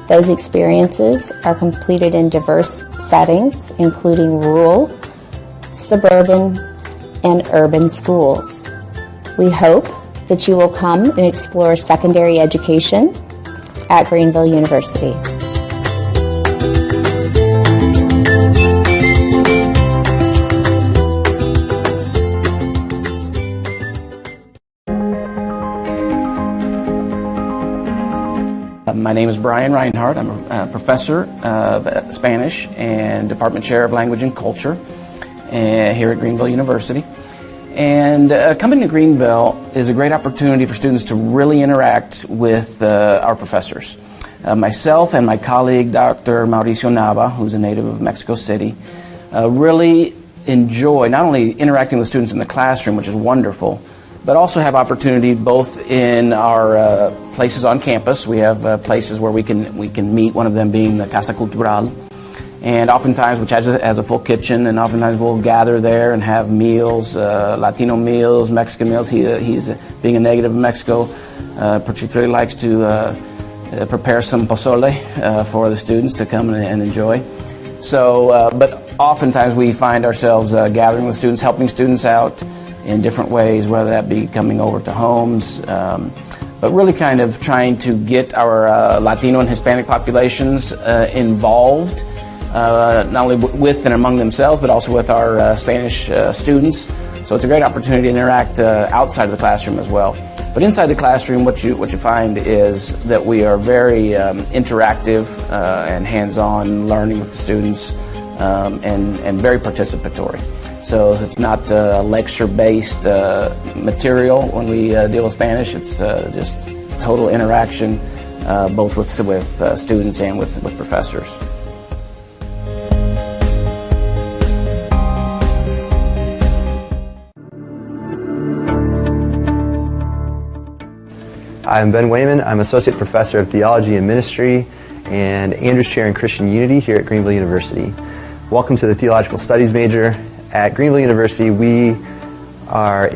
Those experiences are completed in diverse settings, including rural, suburban, and urban schools. We hope that you will come and explore secondary education at Greenville University. My name is Brian Reinhardt. I'm a professor of Spanish and Department Chair of Language and Culture here at Greenville University. And coming to Greenville is a great opportunity for students to really interact with our professors. Myself and my colleague, Dr. Mauricio Nava, who's a native of Mexico City, really enjoy not only interacting with students in the classroom, which is wonderful, but also have opportunity both in our places on campus. We have places where we can meet, one of them being the Casa Cultural, and oftentimes, which has a full kitchen, and oftentimes we'll gather there and have meals, Latino meals, Mexican meals. He's being a native of Mexico, particularly likes to prepare some pozole for the students to come and enjoy. So, but oftentimes we find ourselves gathering with students, helping students out in different ways, whether that be coming over to homes, but really kind of trying to get our Latino and Hispanic populations involved, not only with and among themselves, but also with our Spanish students. So it's a great opportunity to interact outside of the classroom as well. But inside the classroom, what you find is that we are very interactive and hands-on learning with the students, and very participatory. So it's not lecture-based material when we deal with Spanish. It's just total interaction, both with students and with professors. I'm Ben Wayman. I'm Associate Professor of Theology and Ministry and Andrews Chair in Christian Unity here at Greenville University. Welcome to the Theological Studies major. At Greenville University, we are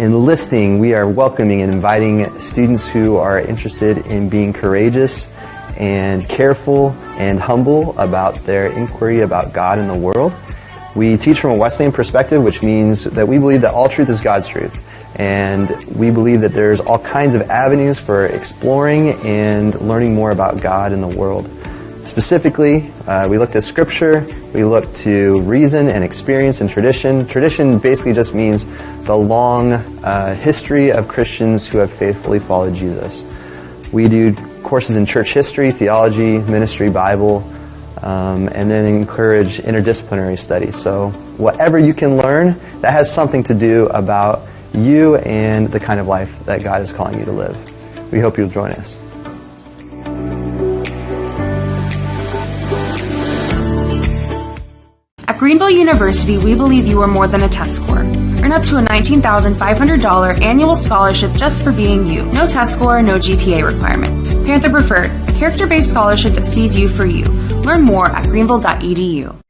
welcoming and inviting students who are interested in being courageous and careful and humble about their inquiry about God and the world. We teach from a Wesleyan perspective, which means that we believe that all truth is God's truth. And we believe that there's all kinds of avenues for exploring and learning more about God and the world. Specifically, we looked at Scripture, we looked to reason and experience and tradition. Tradition basically just means the long history of Christians who have faithfully followed Jesus. We do courses in church history, theology, ministry, Bible, and then encourage interdisciplinary studies. So whatever you can learn, that has something to do about you and the kind of life that God is calling you to live. We hope you'll join us. At Greenville University, we believe you are more than a test score. Earn up to a $19,500 annual scholarship just for being you. No test score, no GPA requirement. Panther Preferred, a character-based scholarship that sees you for you. Learn more at greenville.edu.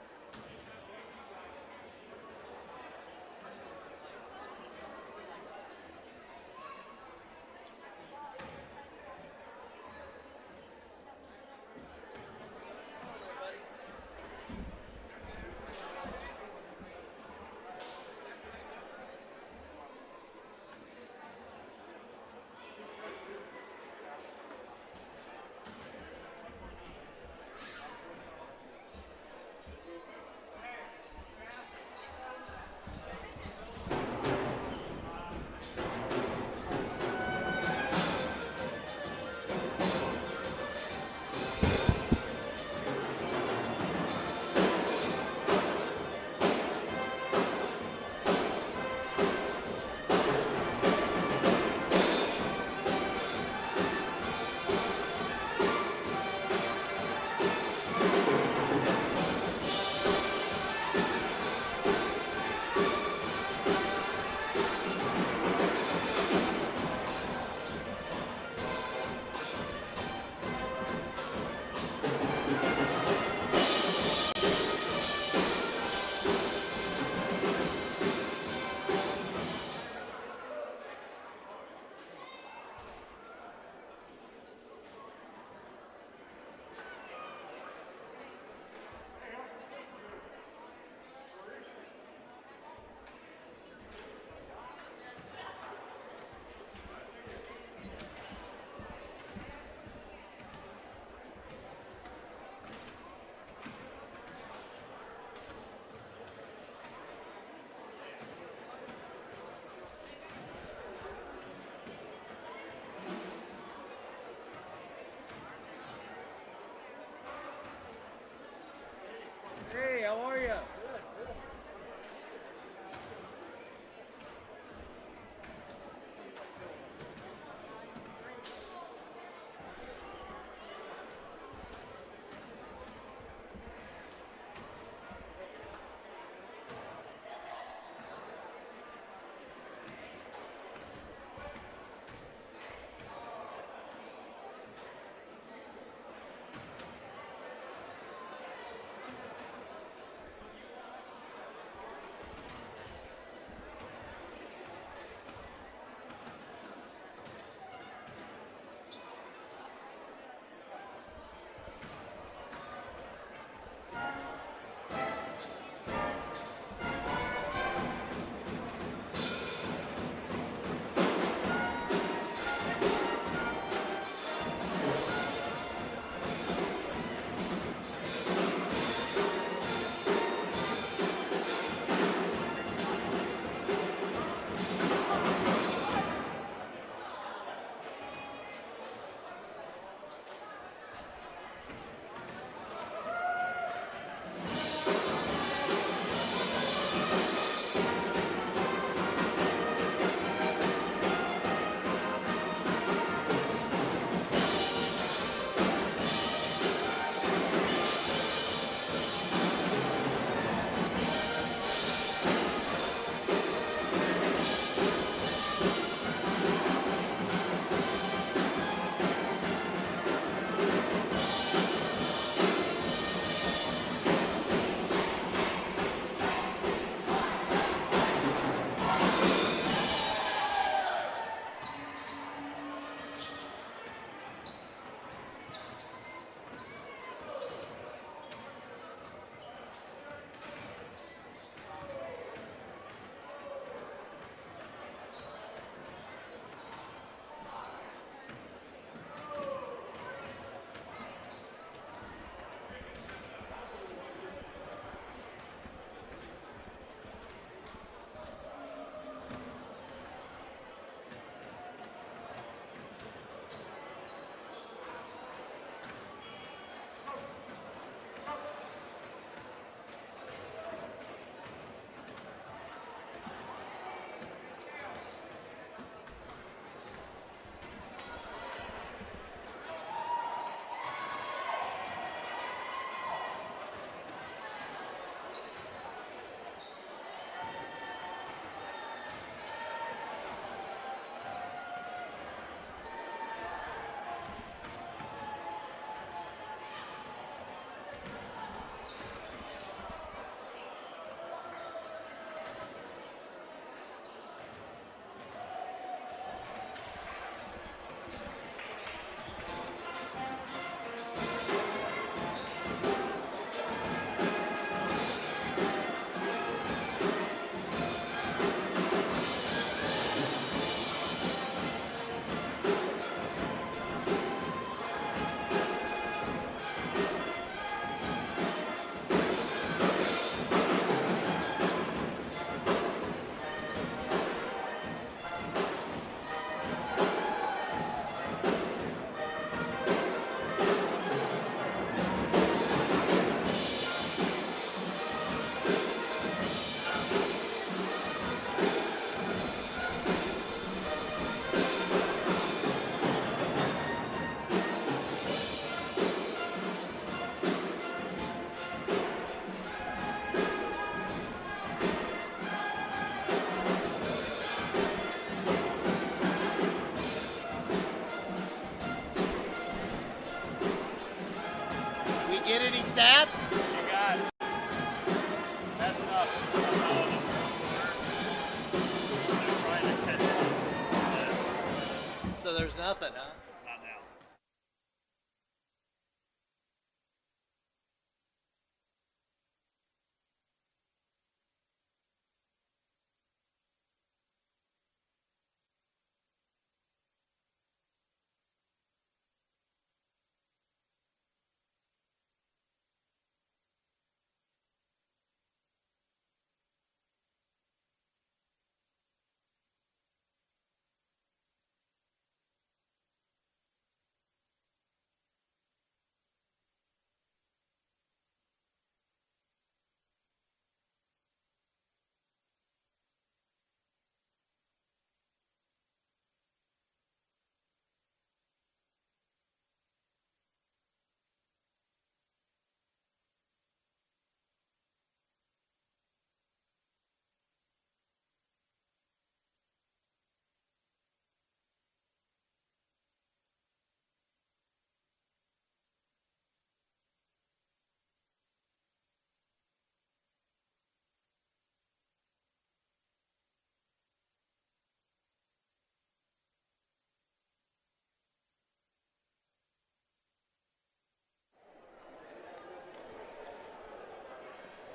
Nothing, huh? Not now.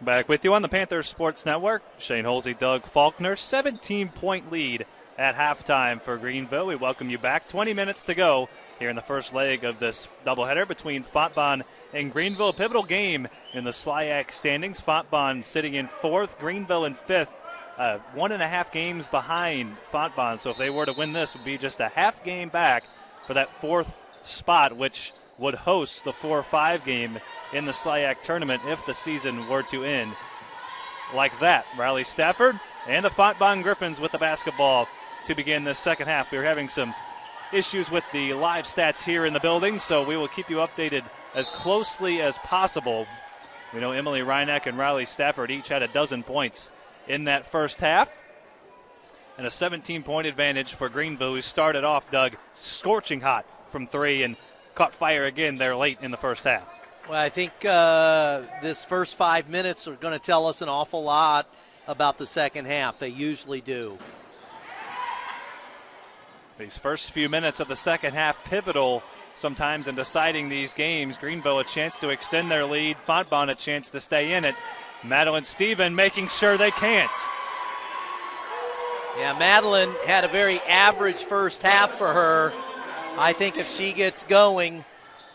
Back with you on the Panthers Sports Network. Shane Holsey, Doug Faulkner, 17-point lead at halftime for Greenville. We welcome you back. 20 minutes to go here in the first leg of this doubleheader between Fontbonne and Greenville. A pivotal game in the SLIAC standings. Fontbonne sitting in fourth, Greenville in fifth. 1.5 games behind Fontbonne. So if they were to win this, it would be just a half game back for that fourth spot, which would host the 4-5 game in the SLIAC tournament if the season were to end like that. Riley Stafford and the Fontbonne Griffins with the basketball to begin this second half. We were having some issues with the live stats here in the building, so we will keep you updated as closely as possible. We know Emily Reineck and Riley Stafford each had a dozen points in that first half. And a 17-point advantage for Greenville, who started off, Doug, scorching hot from three and caught fire again there late in the first half. Well, I think this first 5 minutes are going to tell us an awful lot about the second half. They usually do. These first few minutes of the second half pivotal sometimes in deciding these games. Greenville a chance to extend their lead. Fontbonne a chance to stay in it. Madeline Stephen making sure they can't. Yeah, Madeline had a very average first half for her. I think if she gets going,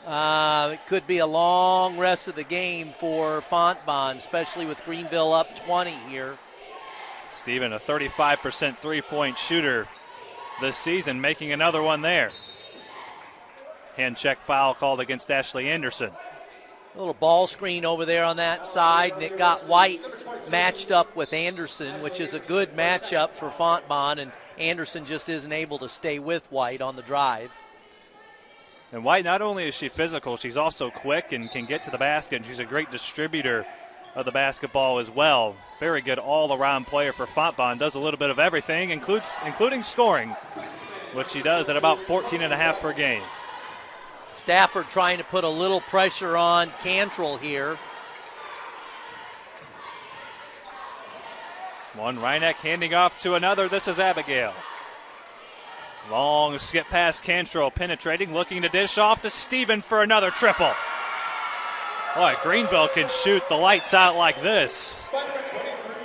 it could be a long rest of the game for Fontbonne, especially with Greenville up 20 here. Stephen, a 35% three-point shooter this season, making another one there. Hand check foul called against Ashley Anderson. A little ball screen over there on that side, and it got White matched up with Anderson, which is a good matchup for Fontbonne, and Anderson just isn't able to stay with White on the drive. And White, not only is she physical, she's also quick and can get to the basket, and she's a great distributor of the basketball as well. Very good all-around player for Fontbonne. Does a little bit of everything, including scoring, which she does at about 14.5 per game. Stafford trying to put a little pressure on Cantrell here. One Reineck handing off to another. This is Abigail. Long skip past Cantrell, penetrating, looking to dish off to Stephen for another triple. Boy, Greenville can shoot the lights out like this.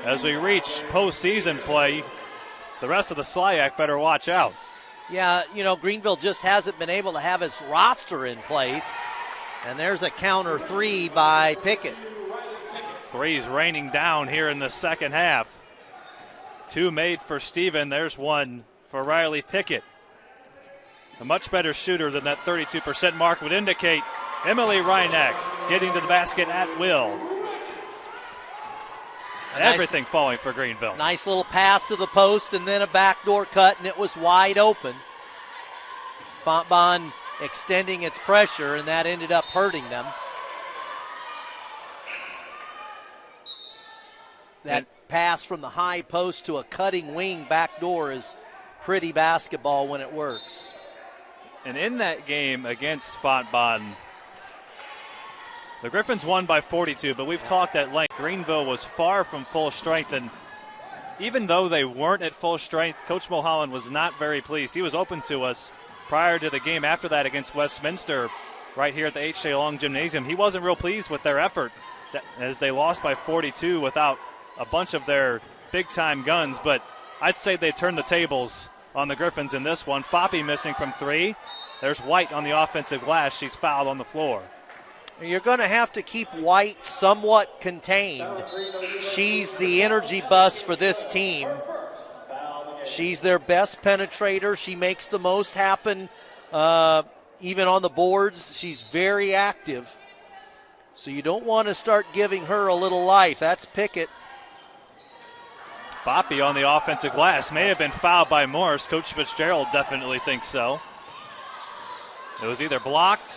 As we reach postseason play, the rest of the SLIAC better watch out. Yeah, you know, Greenville just hasn't been able to have its roster in place. And there's a counter three by Pickett. Threes raining down here in the second half. Two made for Stephen. There's one for Riley Pickett. A much better shooter than that 32% mark would indicate. Emily Reineck getting to the basket at will. Everything falling for Greenville. Nice little pass to the post and then a backdoor cut, and it was wide open. Fontbonne extending its pressure, and that ended up hurting them. That pass from the high post to a cutting wing backdoor is pretty basketball when it works. And in that game against Fontbonne, the Griffins won by 42, but we've talked at length. Greenville was far from full strength, and even though they weren't at full strength, Coach Mulholland was not very pleased. He was open to us prior to the game after that against Westminster right here at the H.J. Long Gymnasium. He wasn't real pleased with their effort as they lost by 42 without a bunch of their big-time guns, but I'd say they turned the tables on the Griffins in this one. Foppe missing from 3. There's White on the offensive glass. She's fouled on the floor. You're going to have to keep White somewhat contained. She's the energy bus for this team. She's their best penetrator. She makes the most happen, even on the boards. She's very active. So you don't want to start giving her a little life. That's Pickett. Foppe on the offensive glass. May have been fouled by Morris. Coach Fitzgerald definitely thinks so. It was either blocked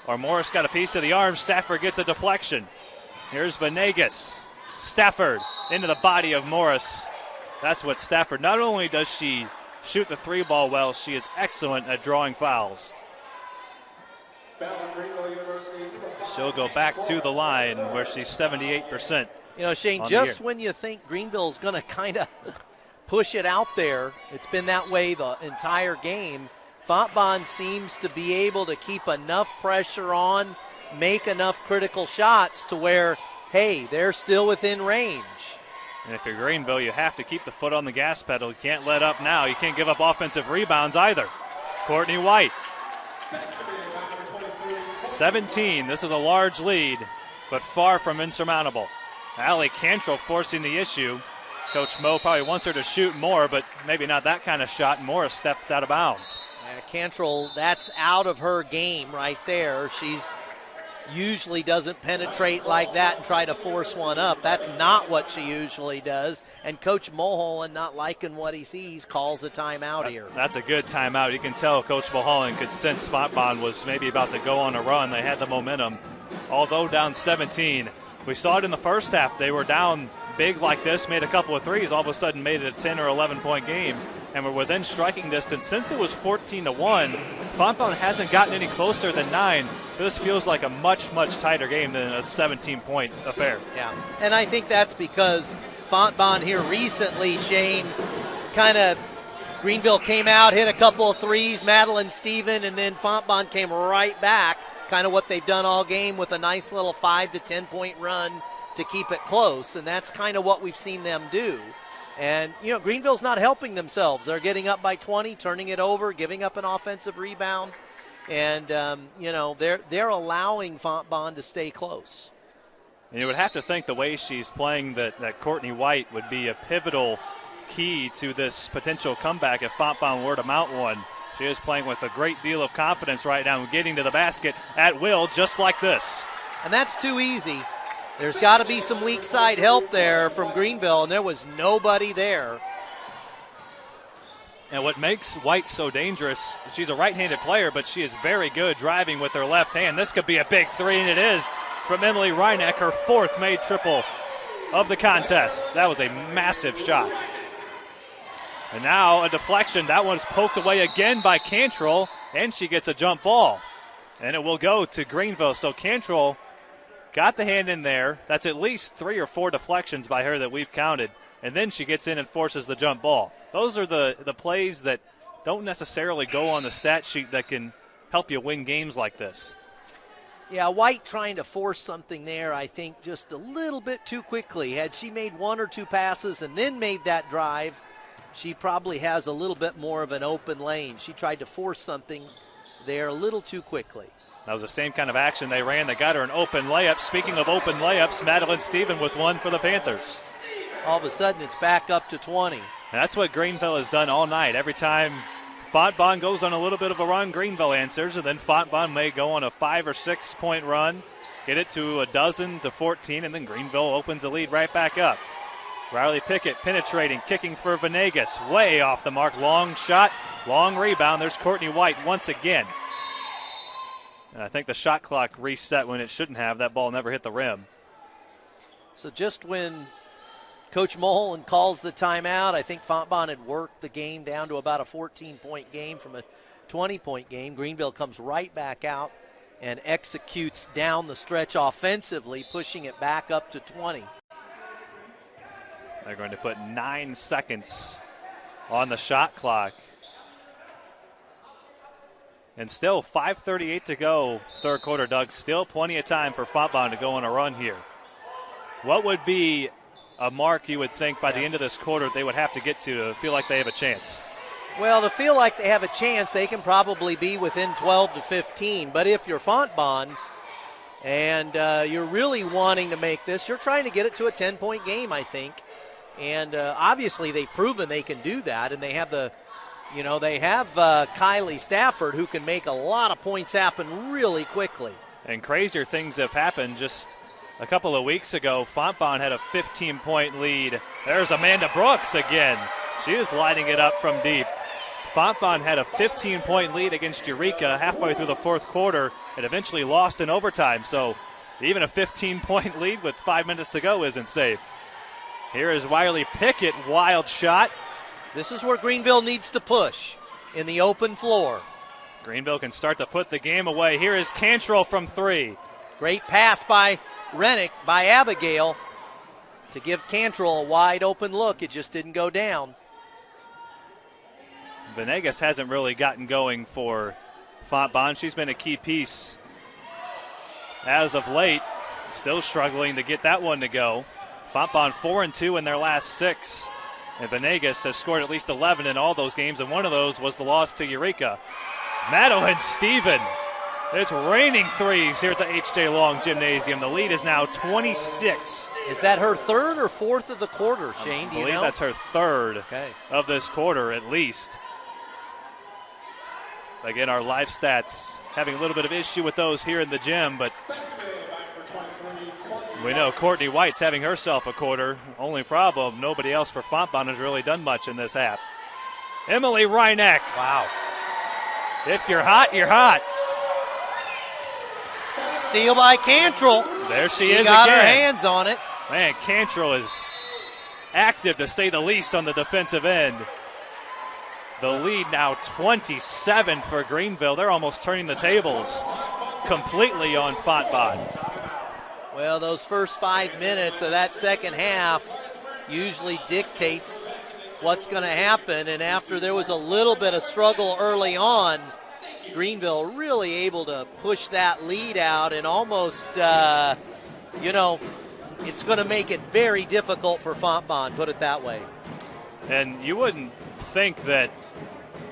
or Morris got a piece of the arm. Stafford gets a deflection. Here's Venegas. Stafford into the body of Morris. That's what Stafford, not only does she shoot the 3 ball well, she is excellent at drawing fouls. She'll go back to the line where she's 78%. You know, Shane, just when you think Greenville's going to kind of push it out there, it's been that way the entire game. Fontbonne seems to be able to keep enough pressure on, make enough critical shots to where, hey, they're still within range. And if you're Greenville, you have to keep the foot on the gas pedal. You can't let up now. You can't give up offensive rebounds either. Courtney White. 17. This is a large lead, but far from insurmountable. Allie Cantrell forcing the issue. Coach Mo probably wants her to shoot more, but maybe not that kind of shot. Morris stepped out of bounds. Cantrell, that's out of her game right there. She's usually doesn't penetrate like that and try to force one up. That's not what she usually does. And Coach Mulholland, not liking what he sees, calls a timeout here. That's a good timeout. You can tell Coach Mulholland could sense Fontbonne was maybe about to go on a run. They had the momentum, although down 17. We saw it in the first half. They were down big like this, made a couple of threes, all of a sudden made it a 10 or 11-point game, and were within striking distance. Since it was 14-1, Fontbonne hasn't gotten any closer than 9. This feels like a much, much tighter game than a 17-point affair. Yeah, and I think that's because Fontbonne here recently, Shane, kind of Greenville came out, hit a couple of threes, Madeline Stephen, and then Fontbonne came right back, kind of what they've done all game with a nice little 5 to 10-point run to keep it close, and that's kind of what we've seen them do. And, you know, Greenville's not helping themselves. They're getting up by 20, turning it over, giving up an offensive rebound, and, you know, they're allowing Fontbonne to stay close. And you would have to think the way she's playing that Courtney White would be a pivotal key to this potential comeback if Fontbonne were to mount one. She is playing with a great deal of confidence right now and getting to the basket at will, just like this. And that's too easy. There's got to be some weak side help there from Greenville, and there was nobody there. And what makes White so dangerous, she's a right-handed player, but she is very good driving with her left hand. This could be a big three, and it is from Emily Reineck, her 4th made triple of the contest. That was a massive shot. And now a deflection. That one's poked away again by Cantrell, and she gets a jump ball. And it will go to Greenville. So Cantrell got the hand in there. That's at least 3 or 4 deflections by her that we've counted. And then she gets in and forces the jump ball. Those are the plays that don't necessarily go on the stat sheet that can help you win games like this. Yeah, White trying to force something there, I think, just a little bit too quickly. Had she made 1 or 2 passes and then made that drive, she probably has a little bit more of an open lane. She tried to force something there a little too quickly. That was the same kind of action they ran. They got her an open layup. Speaking of open layups, Madeline Stephen with one for the Panthers. All of a sudden, it's back up to 20. And that's what Greenville has done all night. Every time Fontbonne goes on a little bit of a run, Greenville answers, and then Fontbonne may go on a 5 or 6 point run, get it to a dozen to 14, and then Greenville opens the lead right back up. Riley Pickett penetrating, kicking for Venegas. Way off the mark. Long shot, long rebound. There's Courtney White once again. And I think the shot clock reset when it shouldn't have. That ball never hit the rim. So just when Coach Mulholland calls the timeout, I think Fontbonne had worked the game down to about a 14-point game from a 20-point game. Greenville comes right back out and executes down the stretch offensively, pushing it back up to 20. They're going to put 9 seconds on the shot clock. And still 5:38 to go, third quarter, Doug. Still plenty of time for Fontbonne to go on a run here. What would be a mark you would think by the end of this quarter they would have to get to feel like they have a chance? Well, to feel like they have a chance, they can probably be within 12 to 15. But if you're Fontbonne and you're really wanting to make this, you're trying to get it to a 10-point game, I think. And obviously they've proven they can do that, and they have Kylie Stafford, who can make a lot of points happen really quickly. And crazier things have happened. Just a couple of weeks ago, Fontbonne had a 15-point lead. There's Amanda Brooks again. She is lighting it up from deep. Fontbonne had a 15-point lead against Eureka halfway through the fourth quarter and eventually lost in overtime. So even a 15-point lead with 5 minutes to go isn't safe. Here is Wiley Pickett, wild shot. This is where Greenville needs to push in the open floor. Greenville can start to put the game away. Here is Cantrell from three. Great pass by Rennick, by Abigail, to give Cantrell a wide open look. It just didn't go down. Venegas hasn't really gotten going for Fontbonne. She's been a key piece as of late. Still struggling to get that one to go. Fontbonne 4-2 in their last 6. And Venegas has scored at least 11 in all those games, and one of those was the loss to Eureka. Madeline Stephen. It's raining threes here at the H.J. Long Gymnasium. The lead is now 26. Is that her third or fourth of the quarter, Shane? Do you know? I believe that's her third of this quarter at least. Again, our live stats having a little bit of issue with those here in the gym, but we know Courtney White's having herself a quarter. Only problem, nobody else for Fontbonne has really done much in this half. Emily Reineck. Wow. If you're hot, you're hot. Steal by Cantrell. There she She is got again. her hands on it. Man, Cantrell is active, to say the least, on the defensive end. The lead now 27 for Greenville. They're almost turning the tables completely on Fontbonne. Well, those first 5 minutes of that second half usually dictates what's going to happen. And after there was a little bit of struggle early on, Greenville really able to push that lead out and almost, it's going to make it very difficult for Fontbonne, put it that way. And you wouldn't think that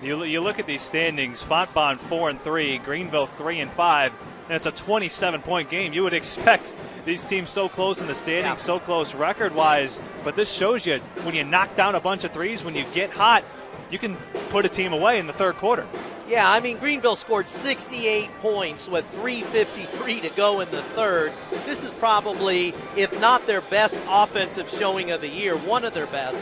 you look at these standings, Fontbonne 4-3, Greenville 3-5, and it's a 27-point game. You would expect these teams so close in the standings, so close record-wise, but this shows you when you knock down a bunch of threes, when you get hot, you can put a team away in the third quarter. Yeah, I mean, Greenville scored 68 points with 3:53 to go in the third. This is probably, if not their best offensive showing of the year, one of their best.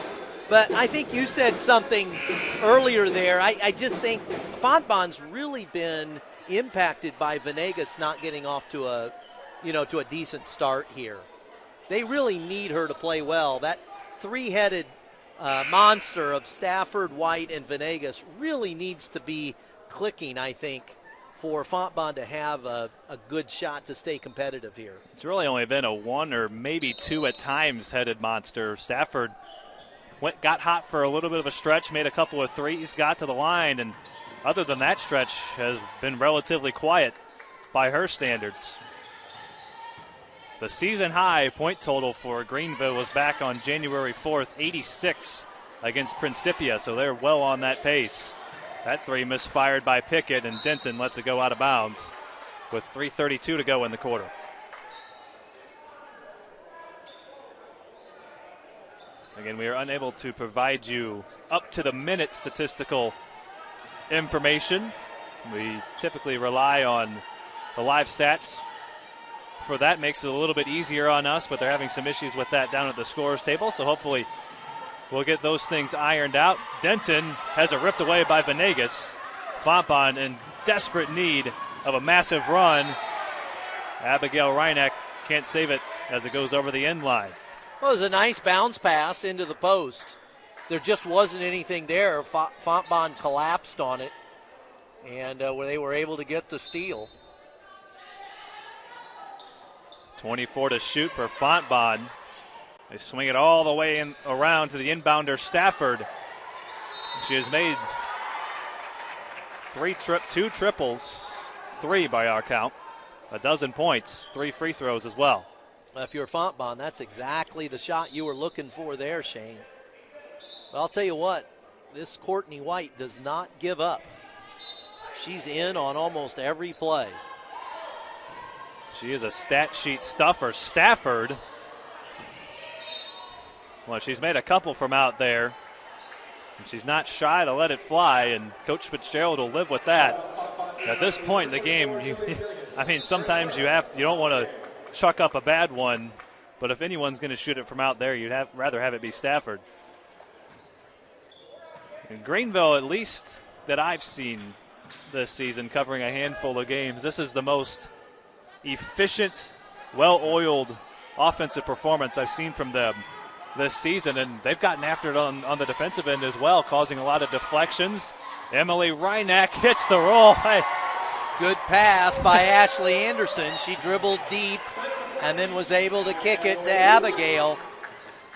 But I think you said something earlier there. I just think Fontbonne's really been impacted by Venegas not getting off to a decent start here. They really need her to play well. That three-headed monster of Stafford, White, and Venegas really needs to be clicking, I think, for Fontbonne to have a good shot to stay competitive here. It's really only been a one or maybe two at times headed monster. Stafford got hot for a little bit of a stretch, made a couple of threes, got to the line, and other than that stretch has been relatively quiet by her standards. The season high point total for Greenville was back on January 4th, 86 against Principia, so they're well on that pace. That three misfired by Pickett, and Denton lets it go out of bounds with 3:32 to go in the quarter. Again, we are unable to provide you up-to-the-minute statistical information. We typically rely on the live stats. For that, makes it a little bit easier on us, but they're having some issues with that down at the scorers table, so hopefully we'll get those things ironed out. Denton has it ripped away by Venegas. Fontbonne in desperate need of a massive run. Abigail Reineck can't save it as it goes over the end line. Well, it was a nice bounce pass into the post. There just wasn't anything there. Fontbonne collapsed on it, and where they were able to get the steal. 24 to shoot for Fontbonne. They swing it all the way around to the inbounder Stafford. She has made Two triples, 3 by our count, a dozen points, 3 free throws as well. If you're Fontbonne, that's exactly the shot you were looking for there, Shane. But I'll tell you what, this Courtney White does not give up. She's in on almost every play. She is a stat sheet stuffer. Stafford, well, she's made a couple from out there. And she's not shy to let it fly, and Coach Fitzgerald will live with that. At this point in the game, sometimes you don't want to chuck up a bad one, but if anyone's going to shoot it from out there, you'd rather have it be Stafford. In Greenville, at least that I've seen this season, covering a handful of games, this is the most efficient, well-oiled offensive performance I've seen from them this season, and they've gotten after it on the defensive end as well, causing a lot of deflections. Emily Reineck hits the roll. Good pass by Ashley Anderson. She dribbled deep and then was able to kick it to Abigail.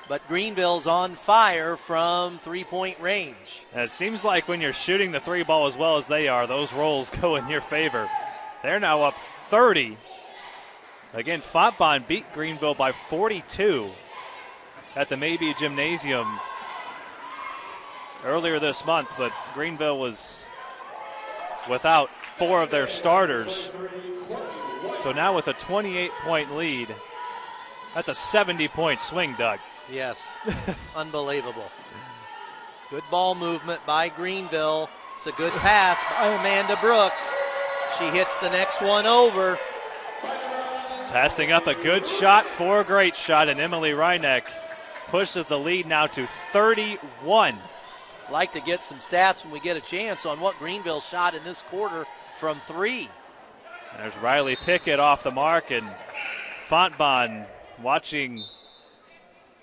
But Greenville's on fire from three-point range. And it seems like when you're shooting the three ball as well as they are, those rolls go in your favor. They're now up 30. Again, Fontbonne beat Greenville by 42 at the Maybe Gymnasium earlier this month, but Greenville was without 4 of their starters. So now with a 28-point lead, that's a 70-point swing, Doug. Yes, unbelievable. Good ball movement by Greenville. It's a good pass by Amanda Brooks. She hits the next one over. Passing up a good shot for a great shot, and Emily Reineck pushes the lead now to 31. Like to get some stats when we get a chance on what Greenville shot in this quarter from 3. There's Riley Pickett off the mark, and Fontbonne watching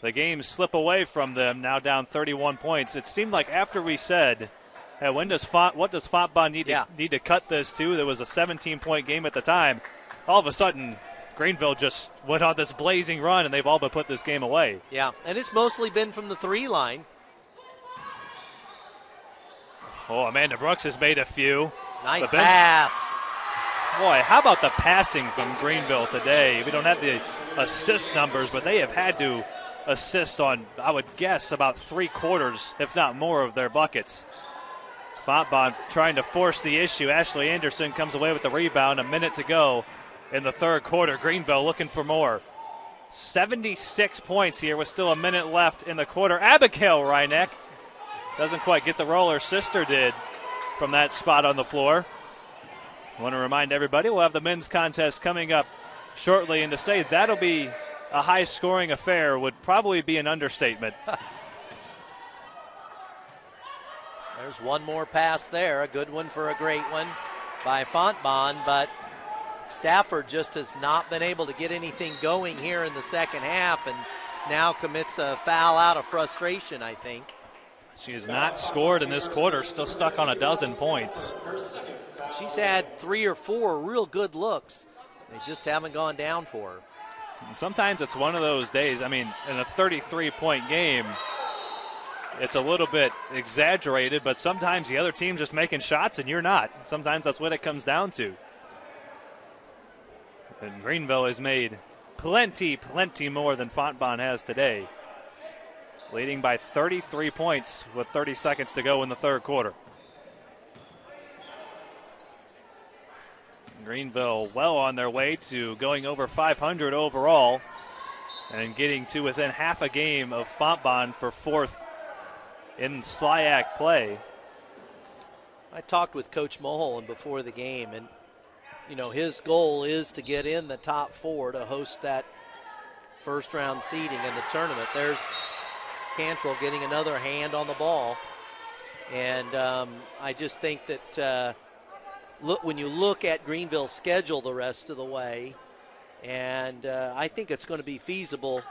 the game slip away from them, now down 31 points. It seemed like after we said, hey, what does Fontbonne need to cut this to? There was a 17-point game at the time. All of a sudden, Greenville just went on this blazing run, and they've all but put this game away. Yeah, and it's mostly been from the 3 line. Oh, Amanda Brooks has made a few. Nice pass. Boy, how about the passing from Greenville today? We don't have the assist numbers, but they have had to assist on, I would guess, about 3/4, if not more, of their buckets. Fontbonne trying to force the issue. Ashley Anderson comes away with the rebound. A minute to go in the third quarter. Greenville looking for more. 76 points here with still a minute left in the quarter. Abigail Reineck doesn't quite get the roll her sister did from that spot on the floor. I want to remind everybody we'll have the men's contest coming up shortly, and to say that'll be a high-scoring affair would probably be an understatement. There's one more pass there, a good one for a great one by Fontbonne, but Stafford just has not been able to get anything going here in the second half, and now commits a foul out of frustration, I think. She has not scored in this quarter, still stuck on a dozen points. She's had 3 or 4 real good looks. They just haven't gone down for her. And sometimes it's one of those days. I mean, in a 33-point game, it's a little bit exaggerated, but sometimes the other team's just making shots and you're not. Sometimes that's what it comes down to. And Greenville has made plenty more than Fontbonne has today, leading by 33 points with 30 seconds to go in the third quarter. Greenville well on their way to going over 500 overall and getting to within half a game of Fontbonne for 4th in SLIAC play. I talked with Coach Mulholland before the game, and his goal is to get in the top 4 to host that first round seeding in the tournament. There's Cantrell getting another hand on the ball, and I just think that when you look at Greenville's schedule the rest of the way, and I think it's going to be feasible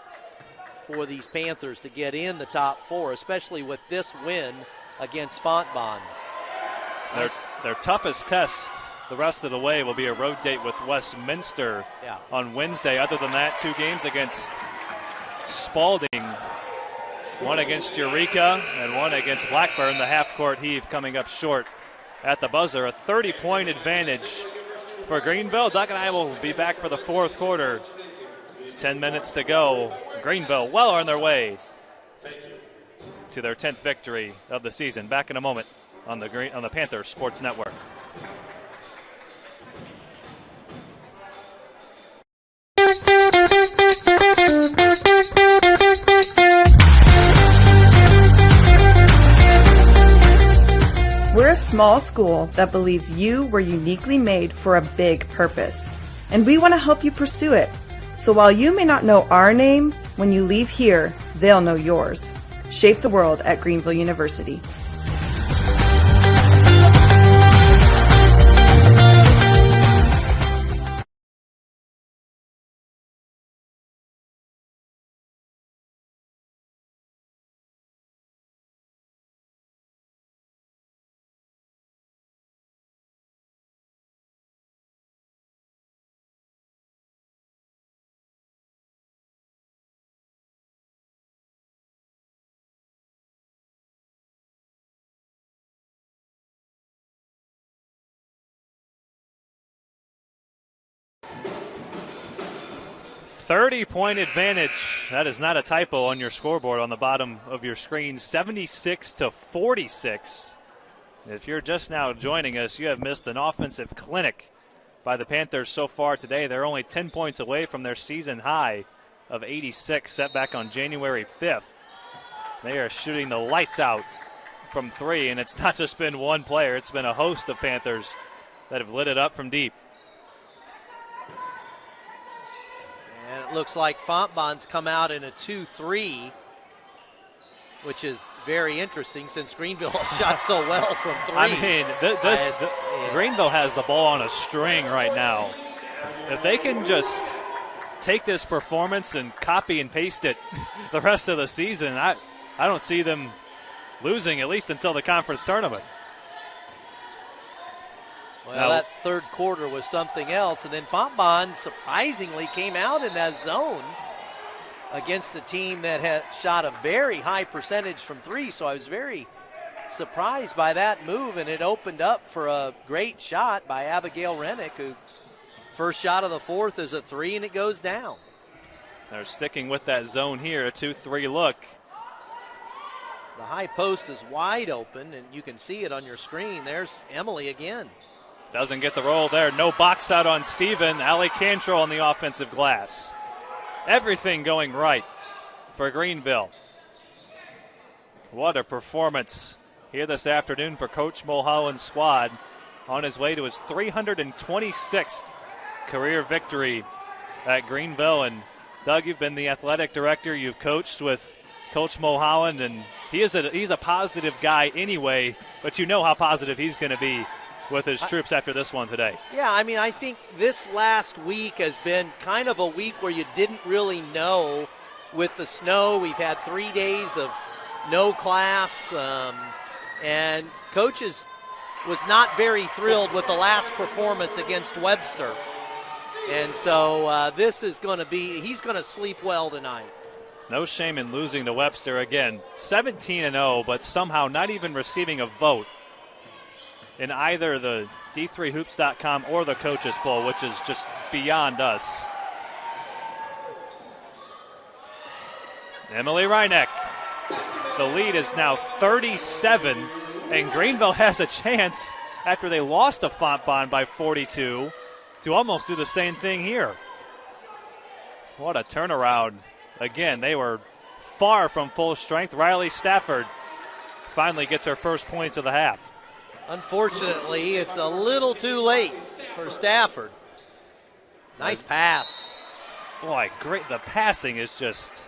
for these Panthers to get in the top 4, especially with this win against Fontbonne. Their toughest test the rest of the way will be a road date with Westminster on Wednesday. Other than that, 2 games against Spalding, 1 against Eureka and 1 against Blackburn. The half-court heave coming up short at the buzzer. A 30-point advantage for Greenville. Doug and I will be back for the fourth quarter. 10 minutes to go. Greenville well on their way to their 10th victory of the season. Back in a moment on the Panther Sports Network. We're a small school that believes you were uniquely made for a big purpose, and we want to help you pursue it. So while you may not know our name, when you leave here, they'll know yours. Shape the world at Greenville University. .30 advantage. That is not a typo on your scoreboard on the bottom of your screen. 76-46. If you're just now joining us, you have missed an offensive clinic by the Panthers so far today. They're only 10 points away from their season high of 86, set back on January 5th. They are shooting the lights out from three, and it's not just been one player. It's been a host of Panthers that have lit it up from deep. And it looks like Fontbonne's come out in a 2-3, which is very interesting since Greenville shot so well from three. I mean, Greenville has the ball on a string right now. If they can just take this performance and copy and paste it the rest of the season, I don't see them losing, at least until the conference tournament. Well, that third quarter was something else. And then Fontbonne surprisingly came out in that zone against a team that had shot a very high percentage from three. So I was very surprised by that move, and it opened up for a great shot by Abigail Rennick, who first shot of the fourth is a three, and it goes down. They're sticking with that zone here, a 2-3 look. The high post is wide open, and you can see it on your screen. There's Emily again. Doesn't get the roll there. No box out on Steven. Allie Cantrell on the offensive glass. Everything going right for Greenville. What a performance here this afternoon for Coach Mulholland's squad on his way to his 326th career victory at Greenville. And Doug, you've been the athletic director. You've coached with Coach Mulholland, and he's a positive guy anyway, but you know how positive he's going to be with his troops after this one today. Yeah, I mean, I think this last week has been kind of a week where you didn't really know with the snow. We've had 3 days of no class, and coaches was not very thrilled with the last performance against Webster. And so this is going to be, he's going to sleep well tonight. No shame in losing to Webster again. 17-0, but somehow not even receiving a vote in either the D3Hoops.com or the Coaches Poll, which is just beyond us. Emily Reineck. The lead is now 37, and Greenville has a chance after they lost to Fontbonne by 42 to almost do the same thing here. What a turnaround. Again, they were far from full strength. Riley Stafford finally gets her first points of the half. Unfortunately, it's a little too late for Stafford. Nice pass. Boy, great. The passing is just...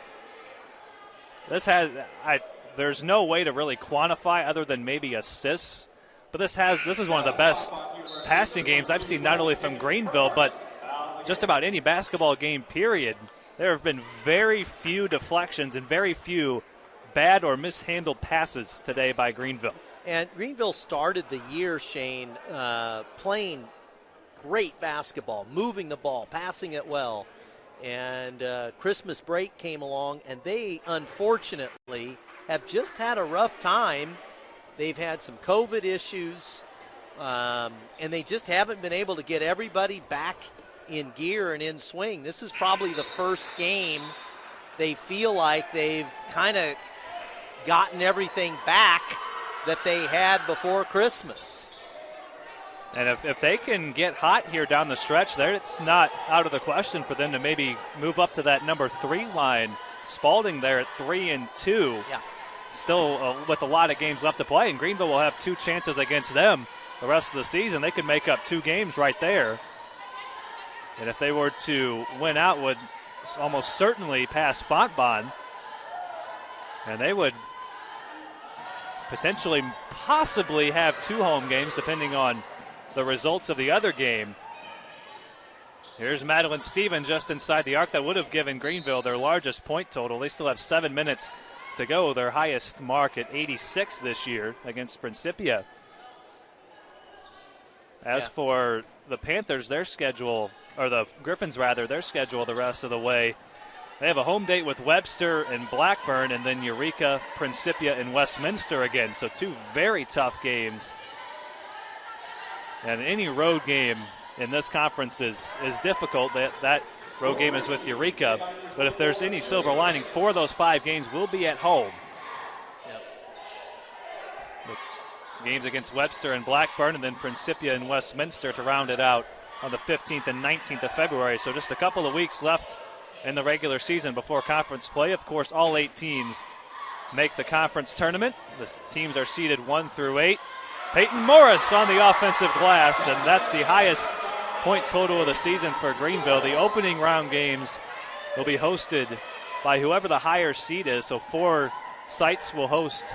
There's no way to really quantify other than maybe assists. But this is one of the best passing games I've seen, not only from Greenville, but just about any basketball game, period. There have been very few deflections and very few bad or mishandled passes today by Greenville. And Greenville started the year, Shane, playing great basketball, moving the ball, passing it well. And Christmas break came along, and they unfortunately have just had a rough time. They've had some COVID issues, And they just haven't been able to get everybody back in gear and in swing. This is probably the first game they feel like they've kind of gotten everything back that they had before Christmas. And if they can get hot here down the stretch, there it's not out of the question for them to maybe move up to that number 3 line. Spalding there at 3-2. Yeah. Still with a lot of games left to play, and Greenville will have 2 chances against them the rest of the season. They could make up 2 games right there. And if they were to win out, would almost certainly pass Fontbonne. And they would potentially, possibly have 2 home games depending on the results of the other game. Here's Madeline Stephen just inside the arc. That would have given Greenville their largest point total. They still have 7 minutes to go, their highest mark at 86 this year against Principia. As for the Panthers, their schedule, or the Griffins rather, their schedule the rest of the way. They have a home date with Webster and Blackburn, and then Eureka, Principia, and Westminster again. So 2 very tough games. And any road game in this conference is difficult. That road game is with Eureka. But if there's any silver lining, 4 of those 5 games will be at home. Games against Webster and Blackburn, and then Principia and Westminster to round it out on the 15th and 19th of February. So just a couple of weeks left in the regular season before conference play. Of course, all 8 teams make the conference tournament. The teams are seeded 1 through 8. Peyton Morris on the offensive glass, and that's the highest point total of the season for Greenville. The opening round games will be hosted by whoever the higher seed is. So 4 sites will host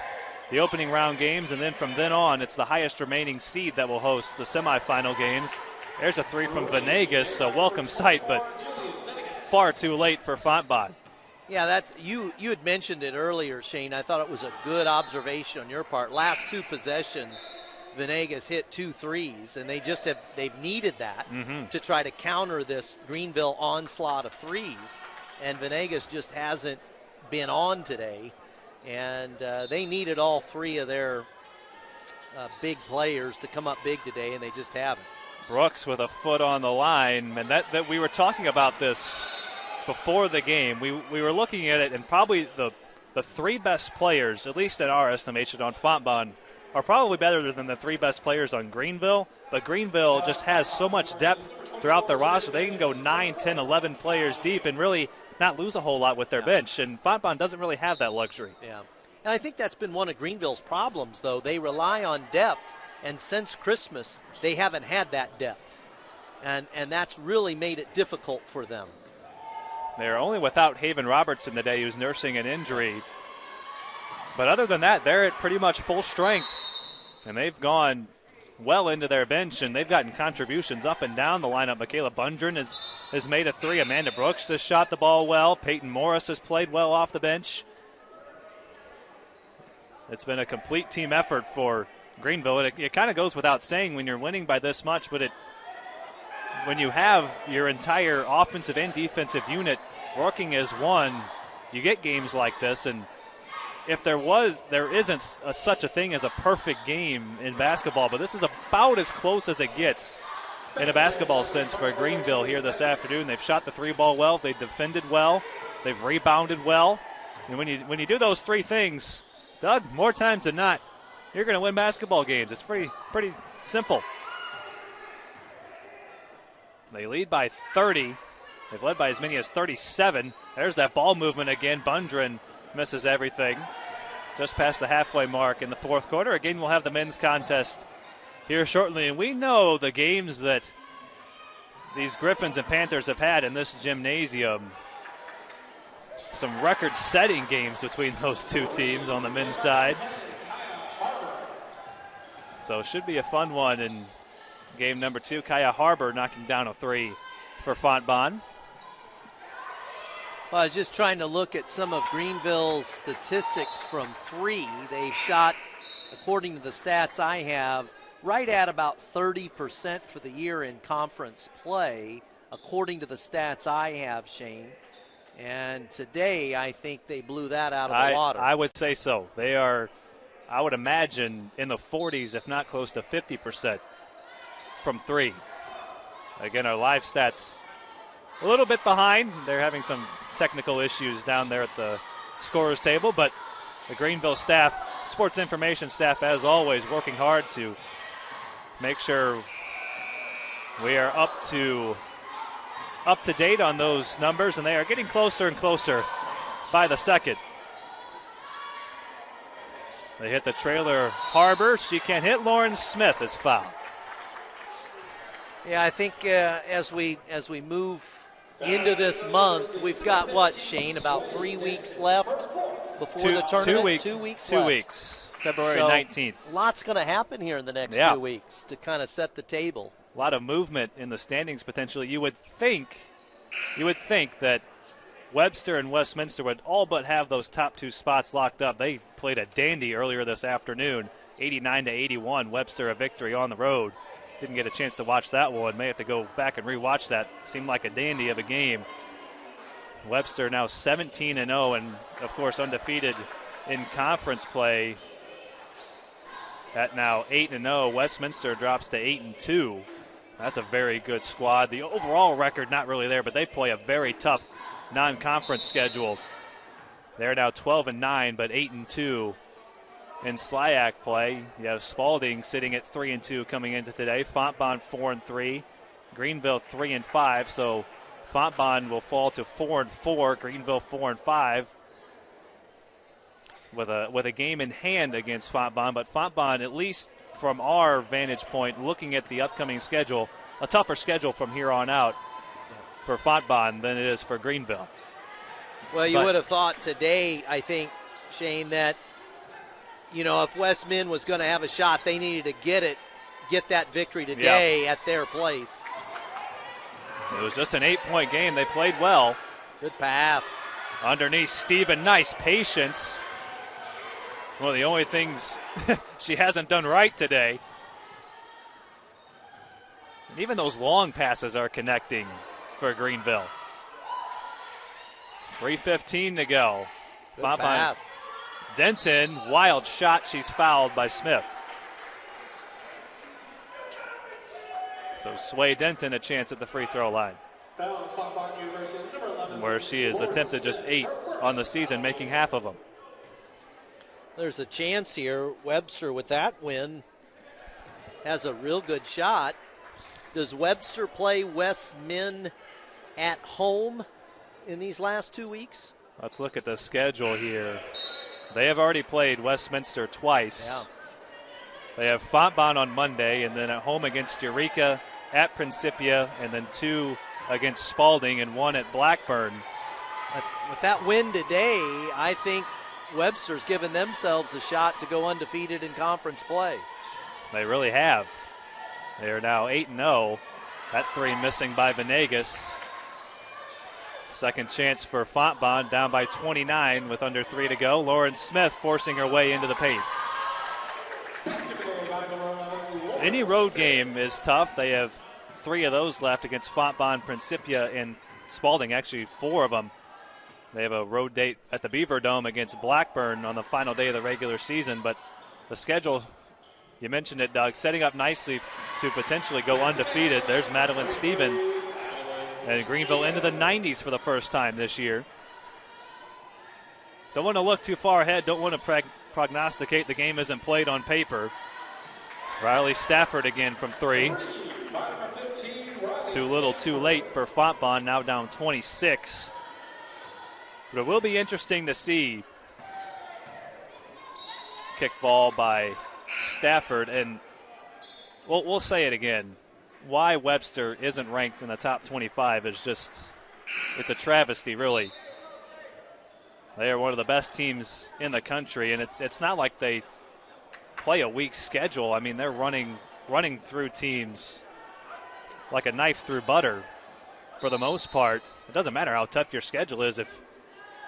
the opening round games, and then from then on, it's the highest remaining seed that will host the semifinal games. There's a 3 from Venegas, a welcome sight, but far too late for Fontbonne. Yeah, that's you had mentioned it earlier, Shane. I thought it was a good observation on your part. Last 2 possessions, Venegas hit 2 threes, and they've needed that to try to counter this Greenville onslaught of threes. And Venegas just hasn't been on today. And they needed all 3 of their big players to come up big today, and they just haven't. Brooks with a foot on the line, and that we were talking about this before the game. We were looking at it, and probably the 3 best players, at least in our estimation, on Fontbonne, are probably better than the 3 best players on Greenville. But Greenville just has so much depth throughout their roster. They can go 9, 10, 11 players deep and really not lose a whole lot with their bench. And Fontbonne doesn't really have that luxury. Yeah. And I think that's been one of Greenville's problems, though. They rely on depth, and since Christmas, they haven't had that depth. And that's really made it difficult for them. They're only without Haven Robertson today, who's nursing an injury. But other than that, they're at pretty much full strength. And they've gone well into their bench, and they've gotten contributions up and down the lineup. Michaela Bundren has made a 3. Amanda Brooks has shot the ball well. Peyton Morris has played well off the bench. It's been a complete team effort for Greenville. It kind of goes without saying when you're winning by this much, but when you have your entire offensive and defensive unit working as one, you get games like this. And if there isn't such a thing as a perfect game in basketball, but this is about as close as it gets in a basketball sense for Greenville here this afternoon. They've shot the 3-ball well. They've defended well. They've rebounded well. And when you do those 3 things, Doug, more times than not, you're going to win basketball games. It's pretty simple. They lead by 30. They've led by as many as 37. There's that ball movement again. Bundren misses everything. Just past the halfway mark in the 4th quarter. Again, we'll have the men's contest here shortly. And we know the games that these Griffins and Panthers have had in this gymnasium. Some record-setting games between those 2 teams on the men's side. So it should be a fun one in game number 2. Kaya Harbor knocking down a 3 for Fontbonne. Well, I was just trying to look at some of Greenville's statistics from 3. They shot, according to the stats I have, right at about 30% for the year in conference play, according to the stats I have, Shane. And today, I think they blew that out of the water. I would say so. They are, I would imagine, in the 40s, if not close to 50% from 3. Again, our live stats a little bit behind. They're having some technical issues down there at the scorer's table, but the Greenville staff, sports information staff, as always, working hard to make sure we are up to date on those numbers, and they are getting closer and closer by the second. They hit the trailer Harbor. She can't hit. Lauren Smith is fouled. Yeah, I think as we move into this month, we've got what, Shane, about 3 weeks left before the tournament? 2 weeks. 2 left. weeks. February So 19th. Lots going to happen here in the next 2 weeks to kind of set the table. A lot of movement in the standings potentially. You would think that Webster and Westminster would all but have those top 2 spots locked up. They played a dandy earlier this afternoon, 89-81. Webster a victory on the road. Didn't get a chance to watch that one. May have to go back and rewatch that. Seemed like a dandy of a game. Webster now 17-0 and, of course, undefeated in conference play. At now 8-0, Westminster drops to 8-2. That's a very good squad. The overall record not really there, but they play a very tough non-conference schedule. They're now 12-9, but 8-2 in SLIAC play. You have Spalding sitting at 3-2 coming into today. Fontbonne 4-3, Greenville 3-5. So Fontbonne will fall to 4-4. Greenville 4-5. With a game in hand against Fontbonne, but Fontbonne, at least from our vantage point, looking at the upcoming schedule, a tougher schedule from here on out for Fontbonne than it is for Greenville. Well, you would have thought today, I think, Shane, that, if West Min was going to have a shot, they needed to get that victory today at their place. It was just an 8-point game. They played well. Good pass. Underneath Steven, nice patience. One of the only things she hasn't done right today. And even those long passes are connecting for Greenville. 3:15 to go. Good pass. Denton, wild shot. She's fouled by Smith. So Sway Denton a chance at the free throw line, where she has attempted just 8 on the season, making half of them. There's a chance here. Webster, with that win, has a real good shot. Does Webster play West Min at home in these last 2 weeks? Let's look at the schedule here. They have already played Westminster twice. Yeah. They have Fontbonne on Monday, and then at home against Eureka, at Principia, and then 2 against Spalding and 1 at Blackburn. With that win today, I think Webster's given themselves a shot to go undefeated in conference play. They really have. They are now 8-0. That 3 missing by Venegas. Second chance for Fontbonne, down by 29 with under 3 to go. Lauren Smith forcing her way into the paint. So any road game is tough. They have 3 of those left against Fontbonne, Principia, and Spalding, actually 4 of them. They have a road date at the Beaver Dome against Blackburn on the final day of the regular season. But the schedule, you mentioned it, Doug, setting up nicely to potentially go undefeated. There's Madeline Stephen. And Greenville into the 90s for the first time this year. Don't want to look too far ahead. Don't want to prognosticate. The game isn't played on paper. Riley Stafford again from 3. Too little, too late for Fontbonne, now down 26. But it will be interesting to see. Kickball by Stafford, and we'll say it again. Why Webster isn't ranked in the top 25 is just, it's a travesty, really. They are one of the best teams in the country, and it's not like they play a weak schedule. I mean, they're running through teams like a knife through butter for the most part. It doesn't matter how tough your schedule is. If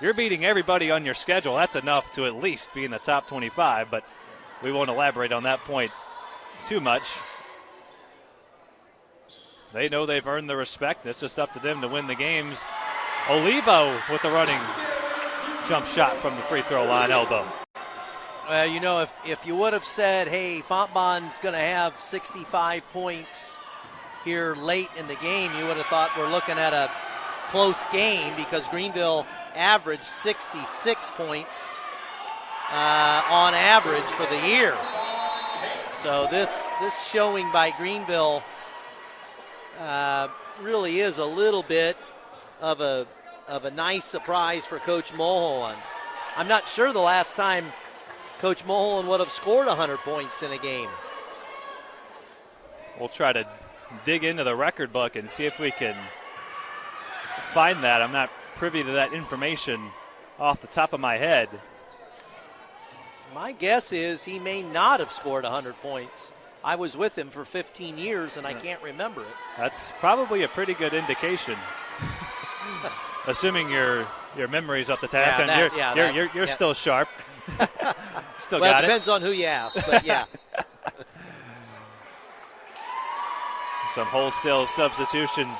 you're beating everybody on your schedule, that's enough to at least be in the top 25, but we won't elaborate on that point too much. They know they've earned the respect. It's just up to them to win the games. Olivo with the running jump shot from the free throw line, elbow. Well, if you would have said, hey, Fontbonne's going to have 65 points here late in the game, you would have thought we're looking at a close game because Greenville averaged 66 points on average for the year. So this showing by Greenville really is a little bit of a nice surprise for Coach Mulholland. I'm not sure the last time Coach Mulholland would have scored 100 points in a game. We'll try to dig into the record book and see if we can find that. I'm not privy to that information off the top of my head. My guess is he may not have scored 100 points. I was with him for 15 years, and I can't remember it. That's probably a pretty good indication. Assuming your memory's up to task, and you're still sharp. Still well, got it depends on who you ask, but yeah. Some wholesale substitutions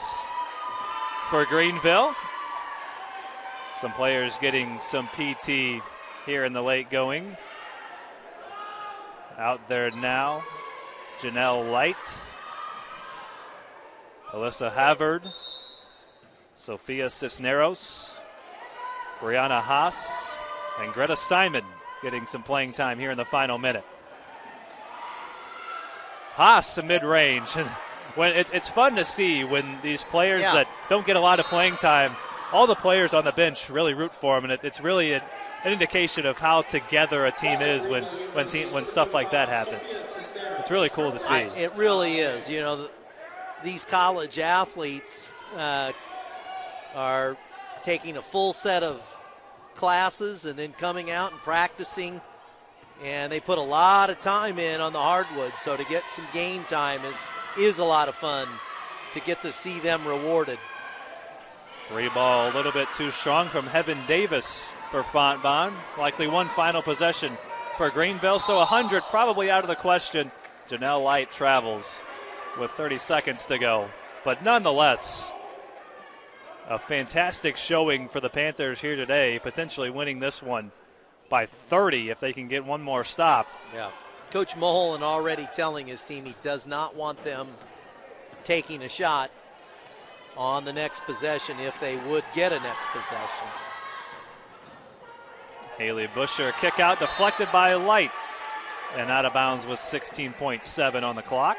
for Greenville. Some players getting some PT here in the late going. Out there now, Janelle Light, Alyssa Havard, Sophia Cisneros, Brianna Haas, and Greta Simon getting some playing time here in the final minute. Haas, a mid-range. When it's fun to see when these players that don't get a lot of playing time, all the players on the bench really root for them, and it's really an indication of how together a team is when stuff like that happens. It's really cool to see. It really is. You know, these college athletes are taking a full set of classes and then coming out and practicing, and they put a lot of time in on the hardwood. So to get some game time is a lot of fun to get to see them rewarded. Three ball a little bit too strong from Heaven Davis for Fontbonne. Likely one final possession for Greenville, so 100 probably out of the question. Janelle Light travels with 30 seconds to go. But nonetheless, a fantastic showing for the Panthers here today, potentially winning this one by 30 if they can get one more stop. Yeah. Coach Mulholland already telling his team he does not want them taking a shot on the next possession if they would get a next possession. Haley Busher, kick out deflected by Light and out of bounds with 16.7 on the clock.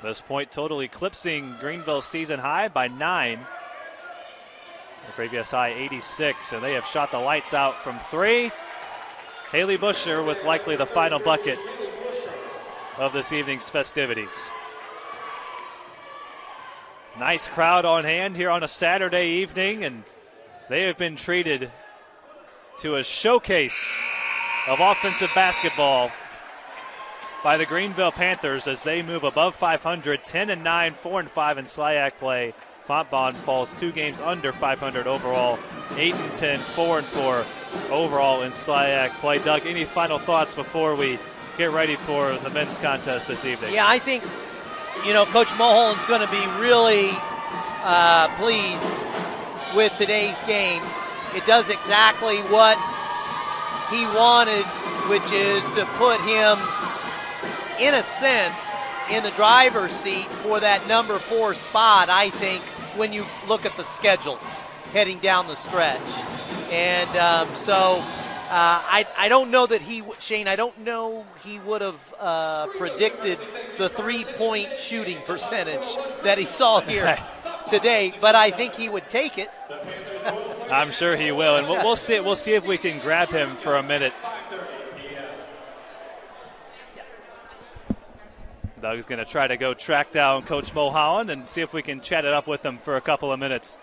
This point total eclipsing Greenville's season high by 9. The previous high 86, and they have shot the lights out from 3. Haley Busher with likely the final bucket of this evening's festivities. Nice crowd on hand here on a Saturday evening, and they have been treated to a showcase of offensive basketball by the Greenville Panthers as they move above 500, 10-9, 4-5 in SLIAC play. Fontbonne falls 2 games under 500 overall, 8-10, 4-4 overall in SLIAC play. Doug, any final thoughts before we get ready for the men's contest this evening? Yeah, I think, Coach Mulholland's going to be really pleased with today's game. It does exactly what he wanted, which is to put him, in a sense, in the driver's seat for that number 4 spot, I think, when you look at the schedules heading down the stretch. And I don't know that Shane, I don't know he would have predicted the 3-point shooting percentage that he saw here today, but I think he would take it. I'm sure he will, and we'll see. We'll see if we can grab him for a minute. Doug's going to try to go track down Coach Mulholland and see if we can chat it up with him for a couple of minutes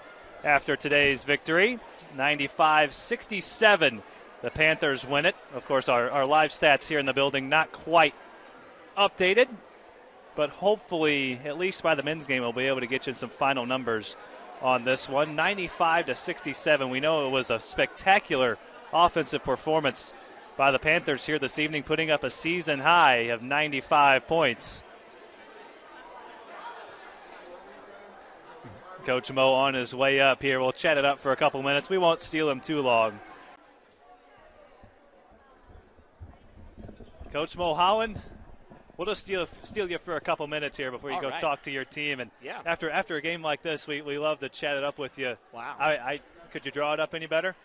after today's victory. 95-67, the Panthers win it. Of course, our live stats here in the building not quite updated, but hopefully, at least by the men's game, we'll be able to get you some final numbers on this one. 95-67. We know it was a spectacular offensive performance by the Panthers here this evening, putting up a season high of 95 points. Coach Mo on his way up here. We'll chat it up for a couple minutes. We won't steal him too long. Coach Mulholland, We'll just steal you for a couple minutes here before you go talk to your team. And after a game like this, we love to chat it up with you. Wow. Could you draw it up any better?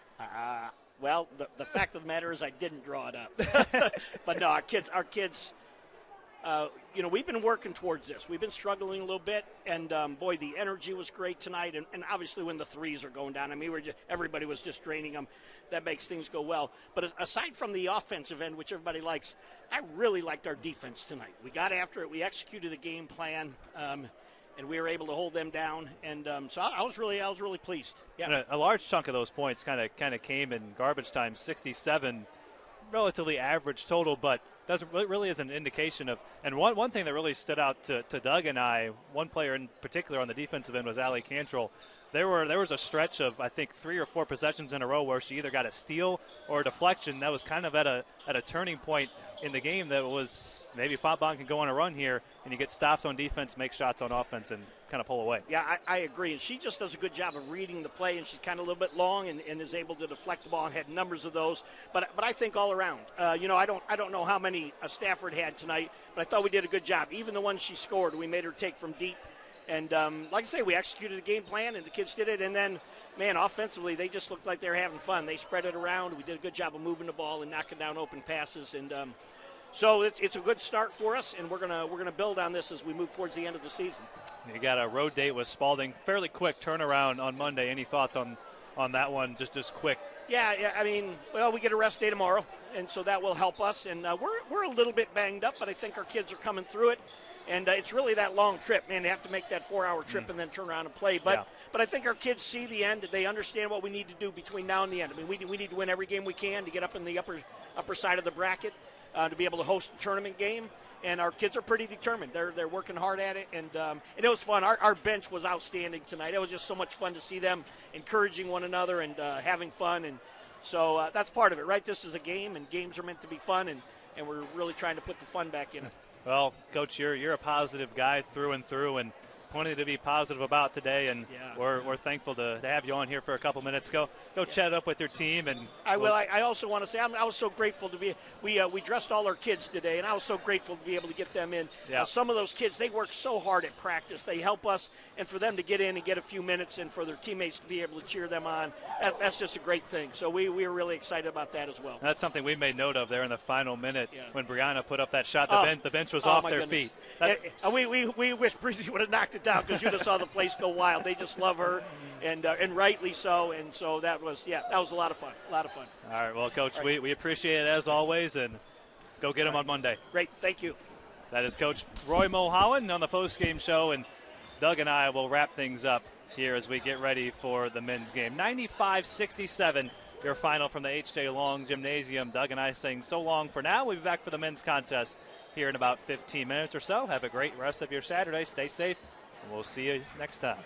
Well, the fact of the matter is I didn't draw it up. But no, our kids, we've been working towards this. We've been struggling a little bit, and boy, the energy was great tonight. And obviously, when the threes are going down, I mean, everybody was just draining them. That makes things go well. But aside from the offensive end, which everybody likes, I really liked our defense tonight. We got after it. We executed a game plan, and we were able to hold them down. And so I was really pleased. Yeah. And a large chunk of those points kind of came in garbage time. 67, relatively average total, but really is an indication of. And one thing that really stood out to Doug and I, one player in particular on the defensive end was Allie Cantrell. There was a stretch of, I think, 3 or 4 possessions in a row where she either got a steal or a deflection. That was kind of at a turning point in the game that was maybe Fontbonne can go on a run here, and you get stops on defense, make shots on offense, and kind of pull away. Yeah, I agree. And she just does a good job of reading the play, and she's kind of a little bit long and is able to deflect the ball and had numbers of those. But I think all around, I don't know how many Stafford had tonight, but I thought we did a good job. Even the ones she scored, we made her take from deep. And like I say, we executed the game plan, and the kids did it. And then, man, offensively, they just looked like they were having fun. They spread it around. We did a good job of moving the ball and knocking down open passes. And so it's a good start for us, and we're gonna build on this as we move towards the end of the season. You got a road date with Spalding. Fairly quick turnaround on Monday. Any thoughts on that one? Just quick. Yeah. I mean, well, we get a rest day tomorrow, and so that will help us. And we're a little bit banged up, but I think our kids are coming through it. And it's really that long trip, man. They have to make that 4-hour trip and then turn around and play. But I think our kids see the end. They understand what we need to do between now and the end. I mean, we need to win every game we can to get up in the upper side of the bracket to be able to host a tournament game. And our kids are pretty determined. They're working hard at it, and it was fun. Our bench was outstanding tonight. It was just so much fun to see them encouraging one another and having fun. And so that's part of it, right? This is a game, and games are meant to be fun, and we're really trying to put the fun back in it. Well, Coach, you're a positive guy through and through, and plenty to be positive about today, and we're thankful to have you on here for a couple minutes. Go chat up with your team. And I will. I also want to say I was so grateful to be. We dressed all our kids today, and I was so grateful to be able to get them in. Some of those kids, they work so hard at practice. They help us, and for them to get in and get a few minutes, and for their teammates to be able to cheer them on, that's just a great thing. So we were really excited about that as well. That's something we made note of there in the final minute when Brianna put up that shot. The bench was off their feet. We wish Breezy would have knocked it down, because you just saw the place go wild. They just love her, and rightly so. And so that was a lot of fun. All right, well, Coach, we appreciate it as always, and go get them on Monday. Great, thank you. That is Coach Roy Mulholland on the postgame show, and Doug and I will wrap things up here as we get ready for the men's game. 95-67, your final from the H.J. Long Gymnasium. Doug and I saying so long for now. We'll be back for the men's contest here in about 15 minutes or so. Have a great rest of your Saturday. Stay safe, and we'll see you next time.